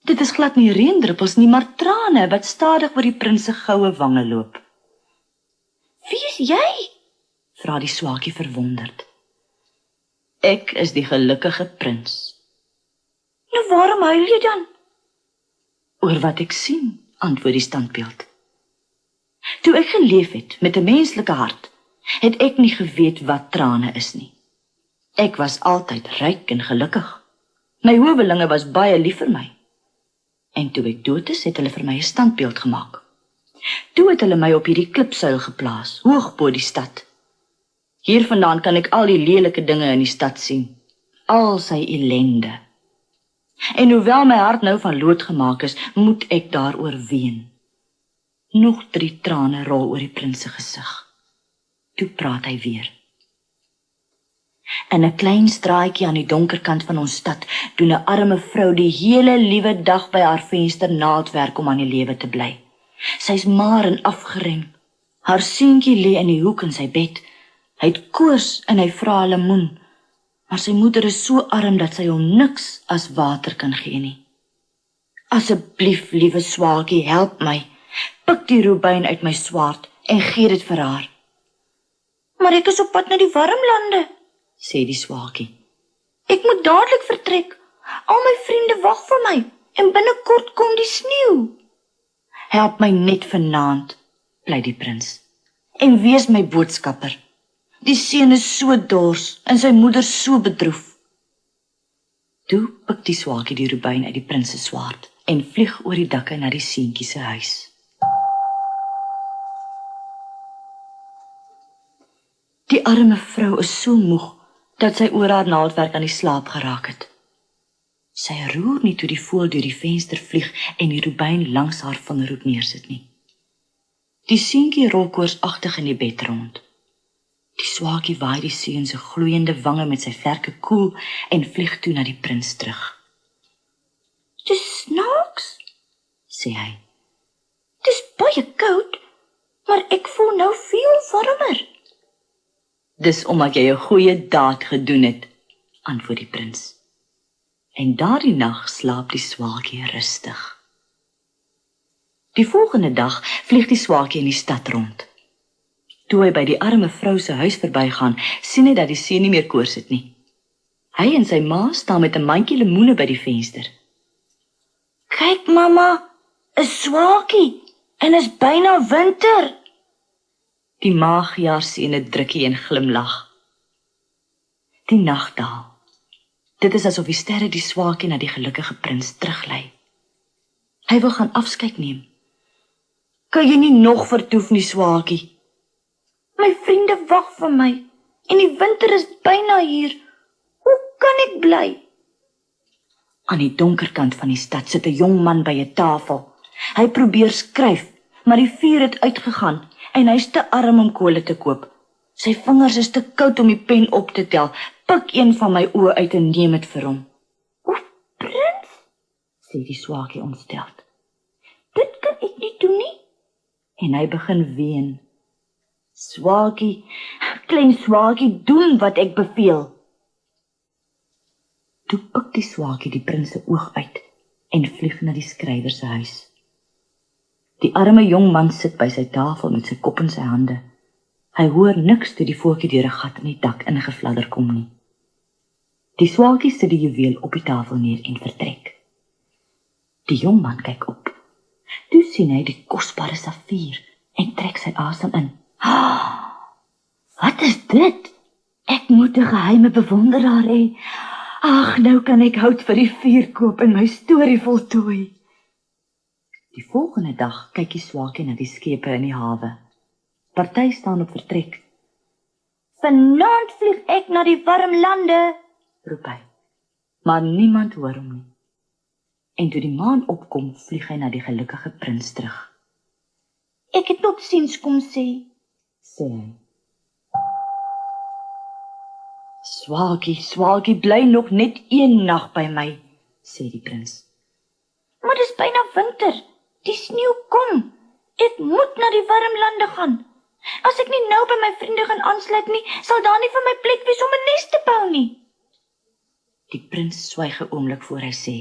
Dit is glad nie reendruppels nie, maar trane wat stadig oor die prins se goue wange loop. Wie is jy? Vra die swaakie verwonderd. Ek is die gelukkige prins. Nou waarom huil jy dan? Oor wat ek sien, antwoord die standbeeld. Toe ek geleef het met 'n menslike hart, het ek nie geweet wat trane is nie. Ek was altyd ryk en gelukkig. My howelinge was baie lief vir my. En toe ek dood is, het hulle vir my 'n standbeeld gemaak. Toe het hulle my op hierdie klipsuil geplaas, hoog bo die stad. Hiervandaan kan ek al die lelike dinge in die stad sien, al sy ellende. En hoewel my hart nou van lood gemaak is, moet ek daaroor ween. Nog 3 trane rol oor die prins se gesig. Toe praat hy weer. In 'n klein straatjie aan die donker kant van ons stad doen 'n arme vrou die hele liewe dag by haar venster naaldwerk om aan die lewe te bly. Sy's maar en afgereng. Haar seentjie lê in die hoek in sy bed. Hy het koors en hy vra 'n lemoen, maar sy moeder is so arm dat sy hom niks as water kan gee nie. Asseblief, liewe swaakie, help my. Pik die robijn uit my swaard en gee dit vir haar. Maar ek is op pad na die warm lande, sê die swaakie. Ek moet dadelik vertrek. Al my vriende wag vir my en binnekort kom die sneeu. Help my net vanaand, pleit die prins. En wees my boodskapper. Die seun is so dors en sy moeder so bedroef. Toe pik die swaakie die robijn uit die prins se swaard en vlieg oor die dakke na die seentjie se huis. Die arme vrou is so moeg dat sy oor haar naaldwerk aan die slaap geraak het. Sy roer nie toe die voël deur die venster vlieg en die robijn langs haar vingerhoed neersit nie. Die seentjie rol koorsagtig in die bed rond. Die swaakie waai die seun se gloeiende wange met sy vlerke koel en vlieg toe na die prins terug. Dis snaaks, sê hy. Dis baie koud, maar ek voel nou veel warmer. Dis omdat jy 'n goeie daad gedoen het, antwoord die prins. En daardie nag slaap die swaakie rustig. Die volgende dag vlieg die swaakie in die stad rond. Toe hy by die arme vrou se huis verbygaan, sien hy dat die seun nie meer koors het nie. Hy en sy ma staan met 'n mandjie lemoene by die venster. Kyk mamma, 'n swaakie en is byna winter. Die ma gee haar seun 'n drukkie en glimlag. Die nag daal. Dit is asof die sterre die swaakie na die gelukkige prins teruglei. Hy wil gaan afskeid neem. Kan jy nie nog vertoef nie, swaakie? My vriende wag vir my en die winter is byna hier. Hoe kan ek bly? Aan die donker kant van die stad sit 'n jong man by 'n tafel. Hy probeer skryf, maar die vuur het uitgegaan en hy's te arm om kole te koop. Sy vingers is te koud om die pen op te tel. Pik een van my oë uit en neem dit vir hom. O, prins, sê die swaakie ontsteld. Dit kan ek nie doen nie. En hy begin ween. Swaakie, klein swaakie, doen wat ek beveel. Toe pik die swaakie die prins se oog uit en vlieg na die skrywer se huis. Die arme jong man sit by sy tafel met sy kop in sy hande. Hy hoor niks toe die voeltjie deur 'n gat in die dak ingefladder kom nie. Die swaakie sit die juweel op die tafel neer en vertrek. Die jong man kyk op. Toe sien hy die kosbare safier en trek sy asem in. Wat is dit? Ek moet 'n geheime bewonderaar hê. Ag, nou kan ek hout vir die vuur koop en my storie voltooi. Die volgende dag kyk die Swakie na die skepe in die hawe. Party staan op vertrek. Vanaand vlieg ek na die warm lande, roep hy. Maar niemand hoor hom nie. En toe die maan opkom, vlieg hy na die gelukkige prins terug. Ek het totsiens kom sê hy. Swakie, bly nog net 1 nag by my, sê die prins. Maar dis byna winter, die sneeu kom. Ek moet na die warm lande gaan. As ek nie nou by my vriende gaan aansluit nie, sal daar nie vir my plek wees om 'n nes te bou nie. Die prins swyg 'n oomblik voor hy sê.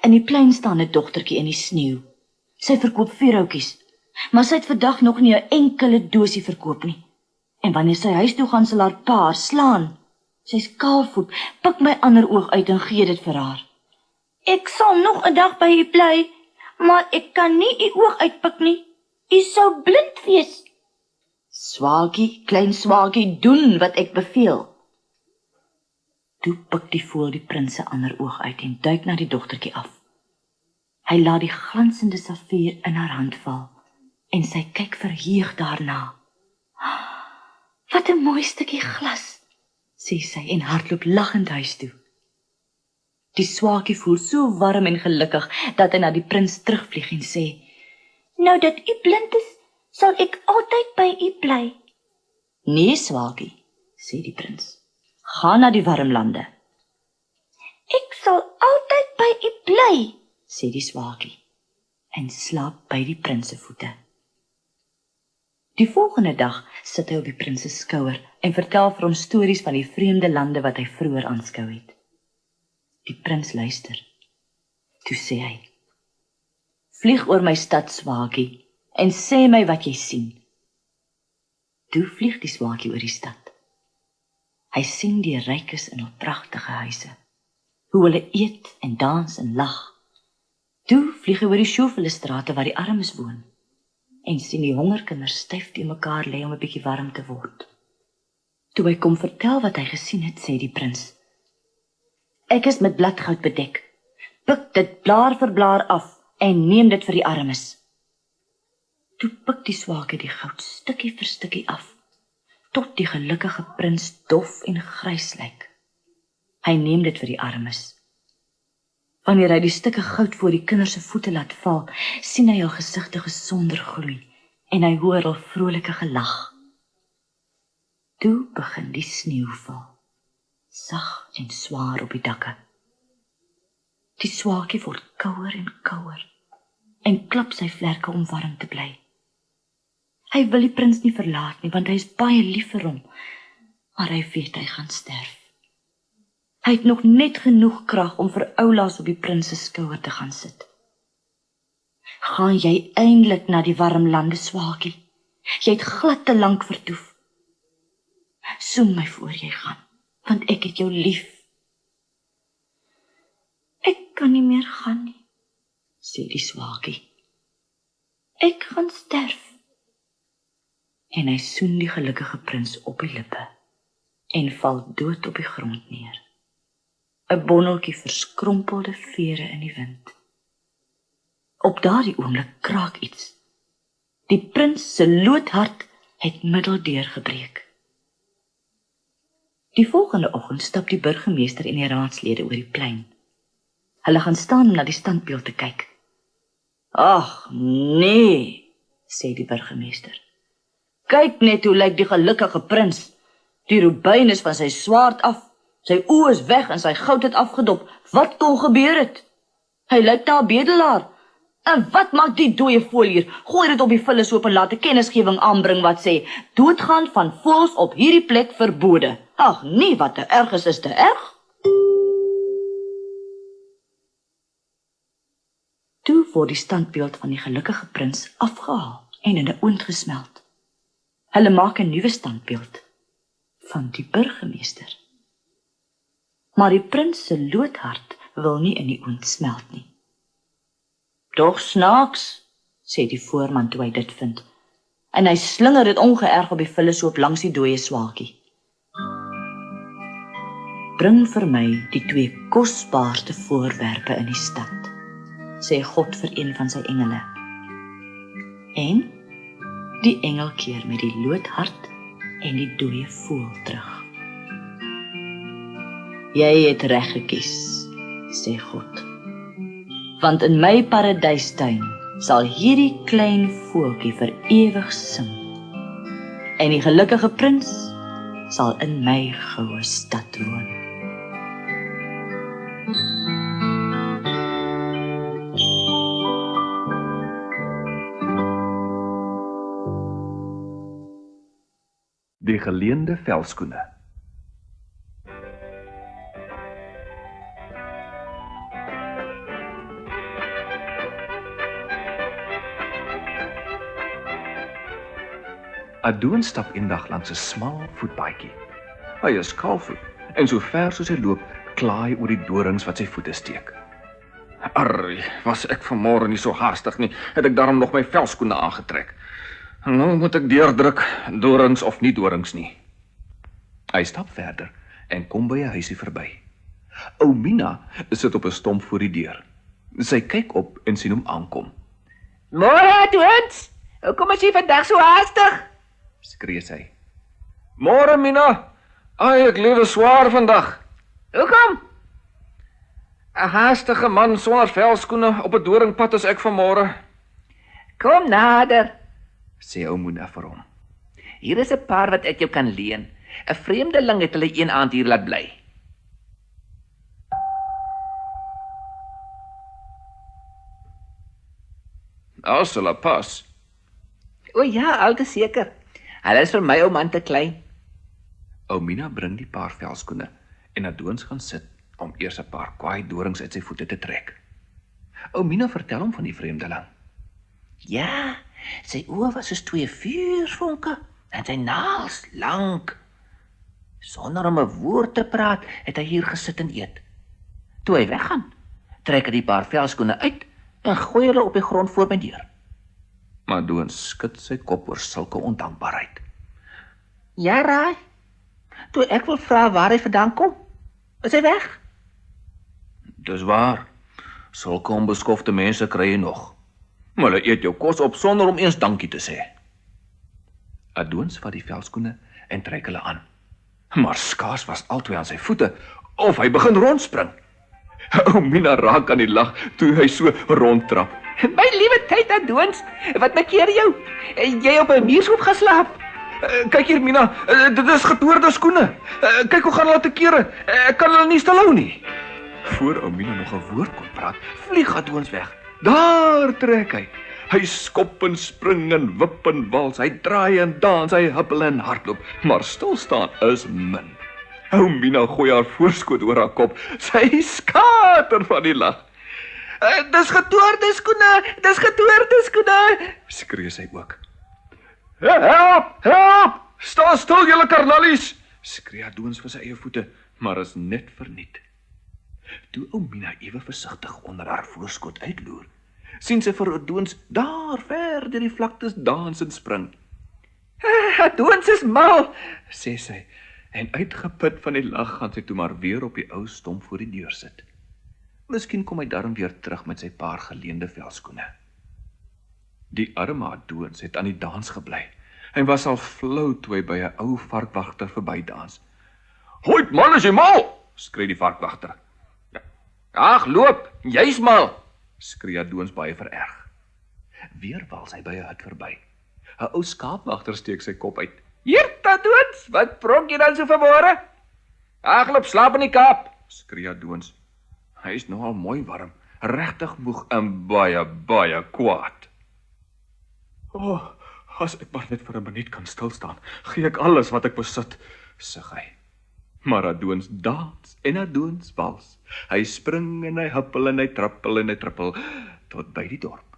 In die plein staan 'n dogtertjie in die sneeu. Sy verkoop vuurhoutjies, maar sy het vandag nog nie 'n enkele dosie verkoop nie. En wanneer sy huis toe gaan, sal haar pa haar slaan. Sy's kaalvoet, pik my ander oog uit en gee dit vir haar. Ek sal nog 'n dag by u bly, maar ek kan nie u oog uitpik nie. U sou blind wees. Swakie, klein Swakie, doen wat ek beveel. Toe pik die voël die prins se ander oog uit en duik na die dogtertjie af. Hy laat die glansende safier in haar hand val en sy kyk verheug daarna. Wat 'n mooi stukkie glas, sê sy en hardloop lagend huis toe. Die Swakie voel so warm en gelukkig dat hy na die prins terugvlieg en sê, nou dat u blind is, sal ek altyd by u bly. Nee, Swakie, sê die prins, gaan na die warm lande. Ek sal altyd by u bly, sê die Swakie, en slaap by die prins se voete. Die volgende dag sit hy op die prins se skouer en vertel vir hom stories van die vreemde lande wat hy vroeër aanskou het. Die prins luister. Toe sê hy, vlieg oor my stad, Swakie, en sê my wat jy sien. Toe vlieg die Swakie oor die stad. Hy sien die rykes in hul pragtige huise, hoe hulle eet en dans en lag. Toe vlieg hy oor die sjofele strate waar die armes woon, en sien die hongerkinders styf teen mekaar lê om 'n bietjie warm te word. Toe hy kom vertel wat hy gesien het, sê die prins, ek is met bladgoud bedek, pik dit blaar vir blaar af, en neem dit vir die armes. Toe pik die Swakie die goud stukkie vir stukkie af, tot die gelukkige prins dof en grys lyk. Hy neem dit vir die armes. Wanneer hy die stukke goud voor die kinders se voete laat val, sien hy hul gesigte gesonder gloei, en hy hoor hul vrolike gelag. Toe begin die sneeu val, sag en swaar op die dakke. Die Swakie word kouer en klap sy vlerke om warm te bly. Hy wil die prins nie verlaat nie, want hy is baie lief vir hom, maar hy weet hy gaan sterf. Hy het nog net genoeg krag om vir oulaas op die prins se skouer te gaan sit. Gaan jy eindelik na die warm lande, Swakie? Jy het glad te lank vertoef. Soen my voor jy gaan, want ek het jou lief. Ek kan nie meer gaan nie, sê die Swakie. Ek gaan sterf. En hy soen die gelukkige prins op die lippe en val dood op die grond neer. 'n bonneltjie verskrompelde vere in die wind. Op daardie oomblik kraak iets. Die prins se loodhart het middeldeur gebreek. Die volgende oggend stap die burgemeester en die raadslede oor die plein. Hulle gaan staan om na die standbeeld te kyk. Ag, nee, sê die burgemeester. Kyk net hoe lyk die gelukkige prins. Die robyn is van sy swaard af, sy oë is weg en sy goud het afgedop. Wat kon gebeur het? Hy lyk na 'n bedelaar. En wat maak die dooie voël hier? Gooi dit op die vullishoop en laat 'n kennisgewing aanbring wat sê, doodgaan van voëls op hierdie plek verbode. Ag nee, wat te erg is te erg. Toe word die standbeeld van die gelukkige prins afgehaal en in 'n oond gesmelt. Hulle maak 'n nuwe standbeeld van die burgemeester. Maar die prins se loodhart wil nie in die oond smelt nie. Doch snaaks, sê die voorman toe hy dit vind. En hy slinger dit ongeërg op die vullesoop langs die dooie swaakie. Bring vir my die 2 kosbaarste voorwerpe in die stad, sê God vir een van sy engele. En die engel keer met die loodhart en die dooie voël terug. Jy het reg gekies, sê God. Want in my paradystuin sal hierdie klein voeltjie vir ewig sing. En die gelukkige prins sal in my goue stad woon. Die geleende velskoene. Adoon stap eendag langs 'n smal voetpaadjie. Hy is kaalvoet en so ver soos hy loop, kla hy oor die dorings wat sy voete steek. Arrie, was ek vanmôre nie so haastig nie, het ek daarom nog my velskoene aangetrek. Nou moet ek deurdruk, dorings of nie dorings nie. Hy stap verder en kom by 'n huisie verby. Ou Mina sit op 'n stomp voor die deur. Sy kyk op en sien hom aankom. Môre, Adoons! Hoekom is jy vandag so haastig? Skree sy. Môre, Mina. Ai, ek lewe swaar vandag. Hoekom? 'n haastige man sonder velskoene op 'n doringpad as ek vanmôre, Kom nader. sê ou Mina vir hom. Hier is 'n paar wat ek jou kan leen. 'n Vreemdeling het hulle een aand hier laat bly. As hulle pas. O ja, al te seker. Hulle is vir my ou man te klein. Ou Mina bring die paar velskoene en Adoons gaan sit om eers 'n paar kwaai dorings uit sy voete te trek. Ou Mina vertel hom van die vreemdeling. Ja, sy oë was soos 2 vuurvonke en sy naels lank. Sonder om 'n woord te praat, het hy hier gesit en eet. Toe hy weggaan, trek hy die paar velskoene uit en gooi hulle op die grond voor my deur. Maar Adoons skud sy kop oor sulke ondankbaarheid. Ja, raai. Toe ek wil vra waar hy vandaan kom, is hy weg. Dis waar. Sulke onbeskofte mense kry jy nog. Maar hulle eet jou kos op sonder om eens dankie te sê. Adoons vat die velskoene en trek hulle aan. Maar skaars was albei aan sy voete of hy begin rondspring. Ou Mina raak aan die lag toe hy so rondtrap. My liewe tyd, Adoons, wat makeer jou? Jy op 'n muurshoop geslaap? Kyk hier, Mina, dit is getoorde skoene. Kyk hoe gaan hulle te kere. Ek kan hulle nie stilhou nie. Voor ou Mina nog 'n woord kon praat, vlieg Adoons weg. Daar trek hy. Hy skop en spring en wip en wals. Hy draai en dans, hy huppel en hardloop, maar stil staan is min. Ou Mina gooi haar voorskoot oor haar kop. Sy skater van die lag. Dis getoorde skoene, dis getoorde skoene, skree sy ook. Help, help! Staan stil julle karnalies, skree Adoons vir sy eie voete, maar is net verniet. Toe ou Mina ewe versigtig onder haar voorskoot uitloer, sien sy vir Adoons daar ver deur die vlaktes dans en spring. Adoons is mal, sê sy, en uitgeput van die lag gaan sy toe maar weer op die ou stomp voor die deur sit. Miskien kom hy darm weer terug met sy paar geleende velskoene. Die arme Adoons het aan die dans gebly. Hy was al flou toe hy by 'n ou varkwagter verbydans. "Hoet man, is jy mal?" skree die varkwagter. "Ag, loop, jy's mal," skree Adoons baie vererg. Weer wals hy by 'n hut verby. 'n Ou skaapwagter steek sy kop uit. "Hier, Adoons, wat pronk jy dan so vanmôre?" "Ag, loop slaap in die kaap," skree Adoons. Hy is nogal mooi warm, regtig moeg en baie, baie kwaad. As ek maar net vir 'n minuut kan stil staan, gee ek alles wat ek besit, sug hy. Maar Adoons dans en Adoons wals. Hy spring en hy huppel en hy trippel en hy trippel, tot by die dorp.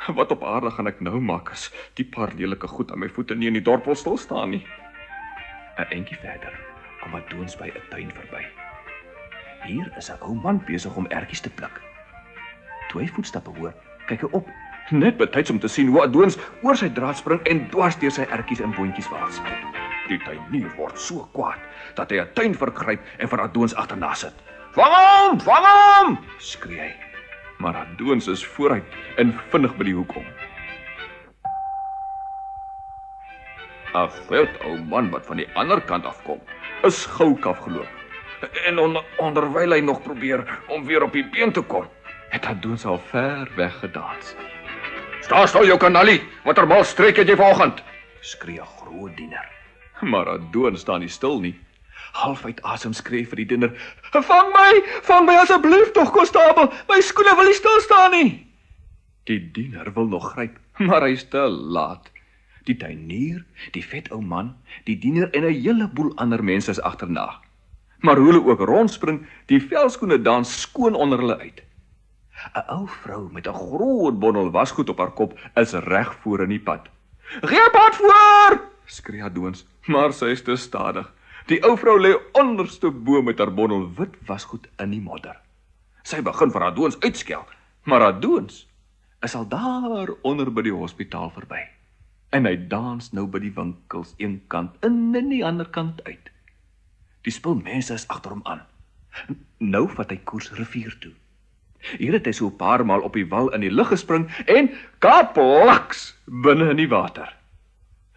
Wat op aarde gaan ek nou maak as die paar lelike goed aan my voete nie in die dorp wil stil staan nie? 'n Entjie verder kom Adoons by 'n tuin verby. Hier is 'n ou man besig om ertjies te pluk. Toe hy voetstappe hoor, kyk hy op Net betyds om te sien hoe Adonis oor sy draad spring en dwars deur sy ertjies en boontjies wals. Die tuinier word so kwaad dat hy 'n tuin vergryp en vir Adonis agterna sit. Vang hom, skree hy. Maar Adonis is vooruit en vinnig by die hoek om. 'n Vet ou man wat van die ander kant afkom, is gouk afgeloop. En onderwyl hy nog probeer om weer op die been te kom, het Adonis al ver weg gedans. Sta stil jou kanalie, watter mal streek het jy vanoggend? Skree 'n groot diener. Maar Adonis staan nie stil nie. Half uit asem skree vir die diener: Vang my asseblief tog, konstabel, my skoene wil nie stil staan nie. Die diener wil nog gryp, maar hy is te laat. Die tuinier, die vet ou man, die diener en 'n hele boel ander mense is agterna. Maar hoe hulle ook rondspring, die velskoene dans skoon onder hulle uit. 'n Ou vrou met 'n groot bondel wasgoed op haar kop is reg voor in die pad. "Gee pad voor!" skree Adonis, maar sy is te stadig. Die ou vrou lê onderste bo met haar bondel wit wasgoed in die modder. Sy begin vir Adonis uitskel, maar Adonis is al daar onder by die hospitaal verby. En hy dans nou by die winkels een kant in en die ander kant uit. Die spul mense is agter hom aan. Nou vat hy koers rivier toe. Hier het hy so 'n paar maal op die wal in die lug gespring en kaplaks binne in die water.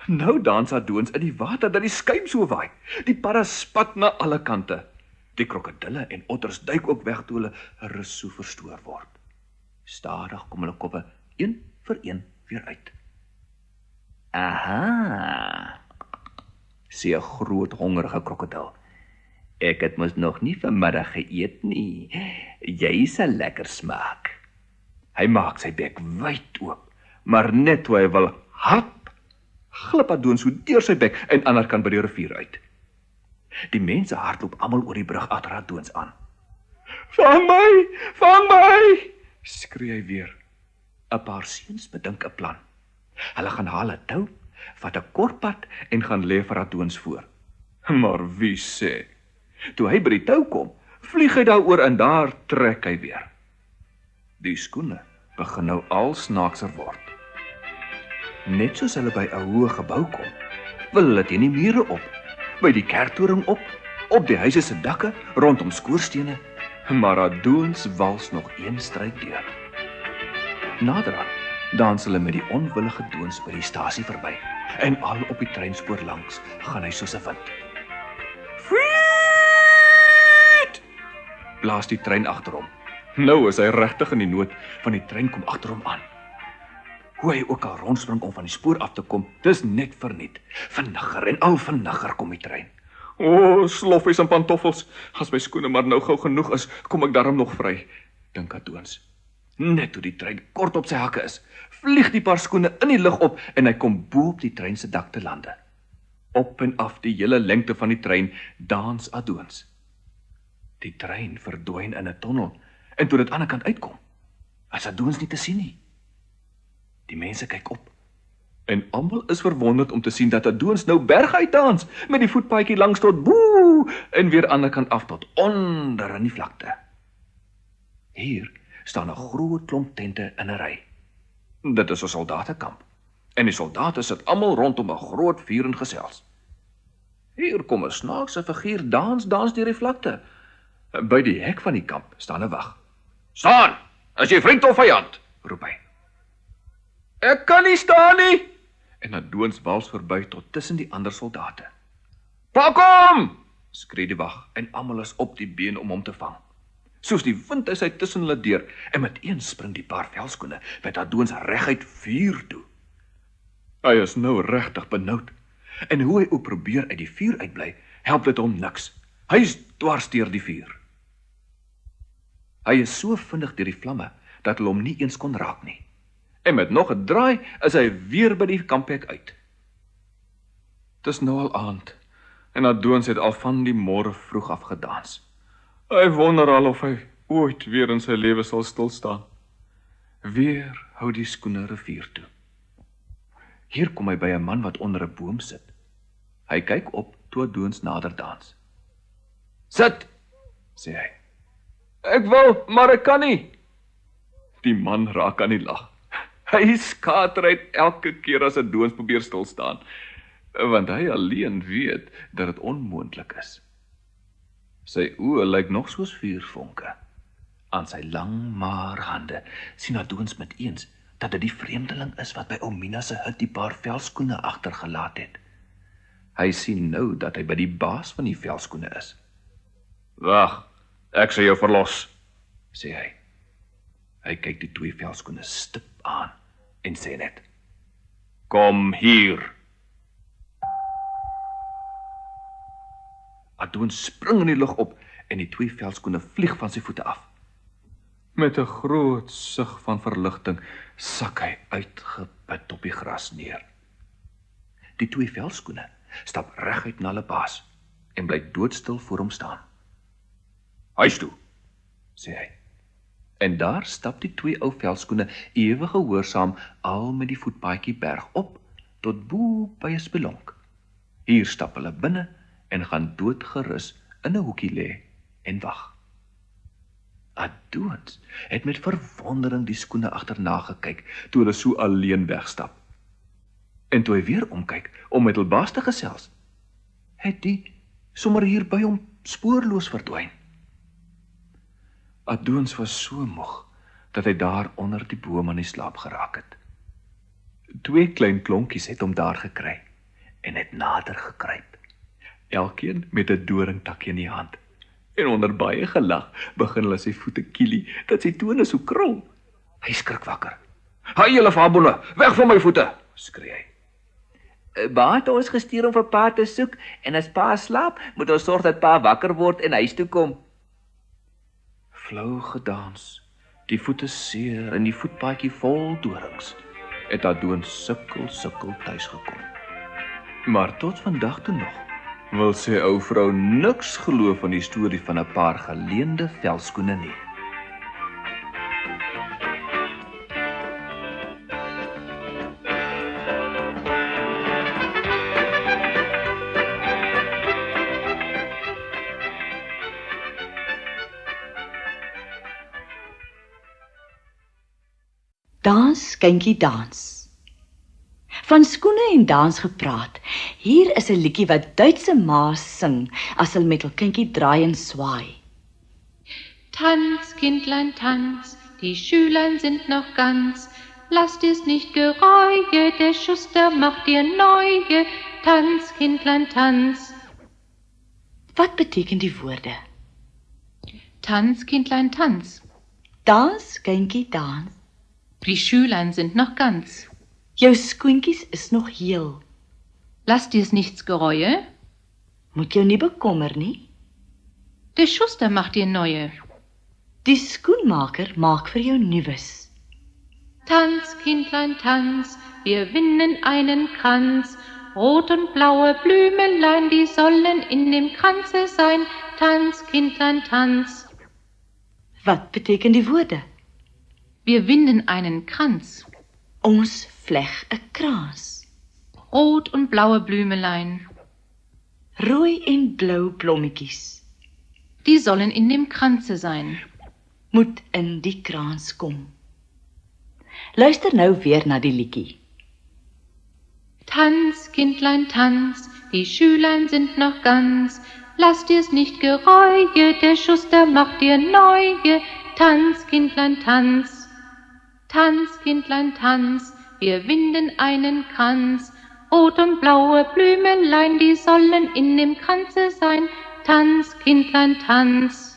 Nou dans Adonis in die water dat die skuim so waai. Die padda spat na alle kante. Die krokodille en otters duik ook weg toe hulle rus so verstoor word. Stadig kom hulle koppe een vir een weer uit. Aha, sê 'n groot hongerige krokodil. Ek het mos nog nie vanmiddag geëet nie. Jy sal lekker smaak. Hy maak sy bek wyd oop, maar net toe hy wil hap, glip Adonis so deur sy bek en ander kant by die rivier uit. Die mense hardloop almal oor die brug agter Adonis aan. Vang my, skree hy weer. 'n Paar seuns bedink 'n plan. Hulle gaan haal 'n tou, vat 'n kort pad en gaan lê vir Adonis voor. Maar wie sê, toe hy by die tou kom, vlieg hy daaroor en daar trek hy weer. Die skoene begin nou al snaakser word. Net soos hulle by 'n hoë gebou kom, wil hulle teen die mure op, by die kerktoring op die huise se dakke, rondom skoorstene, maar Adonis wals nog een stryd deur. Naderhand dans hulle met die onwillige Adonis by die stasie verby, en al op die treinspoor langs gaan hy soos 'n wind. Friet! Blaas die trein agter hom. Nou is hy regtig in die nood, van die trein kom agter hom aan. Hoe hy ook al rondspring om van die spoor af te kom, dis net verniet. Vinniger en al vinniger kom die trein. O, sloffies en pantoffels, as my skoene maar nou gou genoeg is, kom ek daarom nog vry, dink Adonis. Net toe die trein kort op sy hakke is, vlieg die paar skoene in die lug op en hy kom bo op die trein se dak te lande. Op en af die hele lengte van die trein dans Adonis. Die trein verdwyn in 'n tonnel en toe dit aan die ander kant uitkom, is Adonis nie te sien nie. Die mense kyk op en almal is verwonderd om te sien dat Adonis nou berguit dans met die voetpaadjie langs tot boe en weer aan die ander kant af tot onder in die vlakte. Hier staan 'n groot klomp tente in 'n ry. Dit is 'n soldatekamp. En die soldate sit almal rondom 'n groot vuur en gesels. Hier kom 'n snaakse figuur dans deur die vlakte. By die hek van die kamp staan 'n wag. "Staan! Is jy vriend of vyand?" roep hy. "Ek kan nie staan nie." En Adonis wals verby tot tussen die ander soldate. "Pak hom!" skree die wag en almal is op die been om hom te vang. Soos die wind is hy tussen hulle deur en met een spring die paar velskoene met Adonis reguit vuur toe. Hy is nou regtig benoud. En hoe hy ook probeer uit die vuur uitbly, help dit hom niks. Hy is dwars deur die vuur. Hy is so vinnig deur die vlamme dat hulle hom nie eens kon raak nie. En met nog 'n draai is hy weer by die kamphek uit. Dis nou al aand en Adonis het al van die môre vroeg af gedans. Hy wonder al of hy ooit weer in sy lewe sal stil staan. Weer hou die skoene rivier toe. Hier kom hy by 'n man wat onder 'n boom sit. Hy kyk op toe Adonis nader dans. "Sit," sê hy. "Ek wil, maar ek kan nie." Die man raak aan die lag. Hy skater uit elke keer as Adonis probeer stil staan, want hy alleen weet dat dit onmoontlik is. Sy oë lyk nog soos vuurvonke. Aan sy lang maar hande sien Adonis met eens dat dit die vreemdeling is wat by Omina se hut die paar velskoene agtergelaat het. Hy sien nou dat hy by die baas van die velskoene is. Wag, ek sal jou verlos, sê hy. Hy kyk die 2 velskoene stip aan en sê net, kom hier. Adonis spring in die lug op en die 2 velskoene vlieg van sy voete af. Met 'n groot sug van verligting sak hy uitgeput op die gras neer. Die 2 velskoene stap reguit na hulle baas en bly doodstil voor hom staan. Huis toe, sê hy. En daar stap die 2 ou velskoene ewig gehoorsaam al met die voetpaadjie berg op tot bo by 'n spelonk. Hier stap hulle binne en gaan doodgerus in 'n hoekie lê en wag. Adonis het met verwondering die skoene agterna gekyk toe hulle so alleen wegstap. En toe hy weer omkyk om met hul baas te gesels, het die sommer hier by hom spoorloos verdwyn. Adonis was so moeg dat hy daar onder die boom aan die slaap geraak het. 2 klein klonkies het hom daar gekry en het nader gekruip, elkeen met 'n doringtakkie in die hand. En onder baie gelag begin hulle sy voete kielie, dat sy tone so krul. Hy skrik wakker. "Haai julle fabone, weg van my voete!" skree hy. "Pa het ons gestuur om vir pa te soek, en as pa slaap, moet ons sorg dat pa wakker word en huis toe kom." Flou gedans, die voete seer en die voetpaadjie vol dorings, het Adonis sukkel tuis gekom. Maar tot vandag toe nog wil sy ou vrou niks glo van die storie van 'n paar geleende velskoene nie. Dans, kindjie, dans. Van skoene en dans gepraat. Hier is 'n liedjie wat Duitse ma's sing as hulle met hul kindjie draai en swaai. Tanz, Kindlein, tanz, die Schülein sind noch ganz. Lass dir's nicht gereue, der Schuster macht dir neue. Tanz, Kindlein, tanz. Wat beteken die woorde? Tanz, Kindlein, tanz. Dans, kindjie, dans. Die Schülein sind noch ganz. Jou skoentjies is nog heel. Lass dir's nichts gereue. Moet jou nie bekommer nie. Der Schuster macht dir neue. Die skoenmaker maak vir jou nuwes. Tanz, Kindlein, tanz, wir winden einen Kranz. Rot und blaue Blümelein, die sollen in dem Kranze sein. Tanz, Kindlein, tanz. Wat beteken die woorde? Wir winden einen Kranz. Ons vleg 'n kraans. Rot und blaue Blümelein. Rooi en blou blommetjies. Die sollen in dem Kranze sein. Moet in die kraans kom. Luister nou weer na die liedjie. Tanz, Kindlein, tanz, die Schülein sind noch ganz. Lass dir's nicht gereue, der Schuster macht dir neue. Tanz, Kindlein, tanz. Tanz, Kindlein, tanz, wir winden einen Kranz. Rot und blaue Blümelein, die sollen in dem Kranze sein. Tanz, Kindlein, tanz.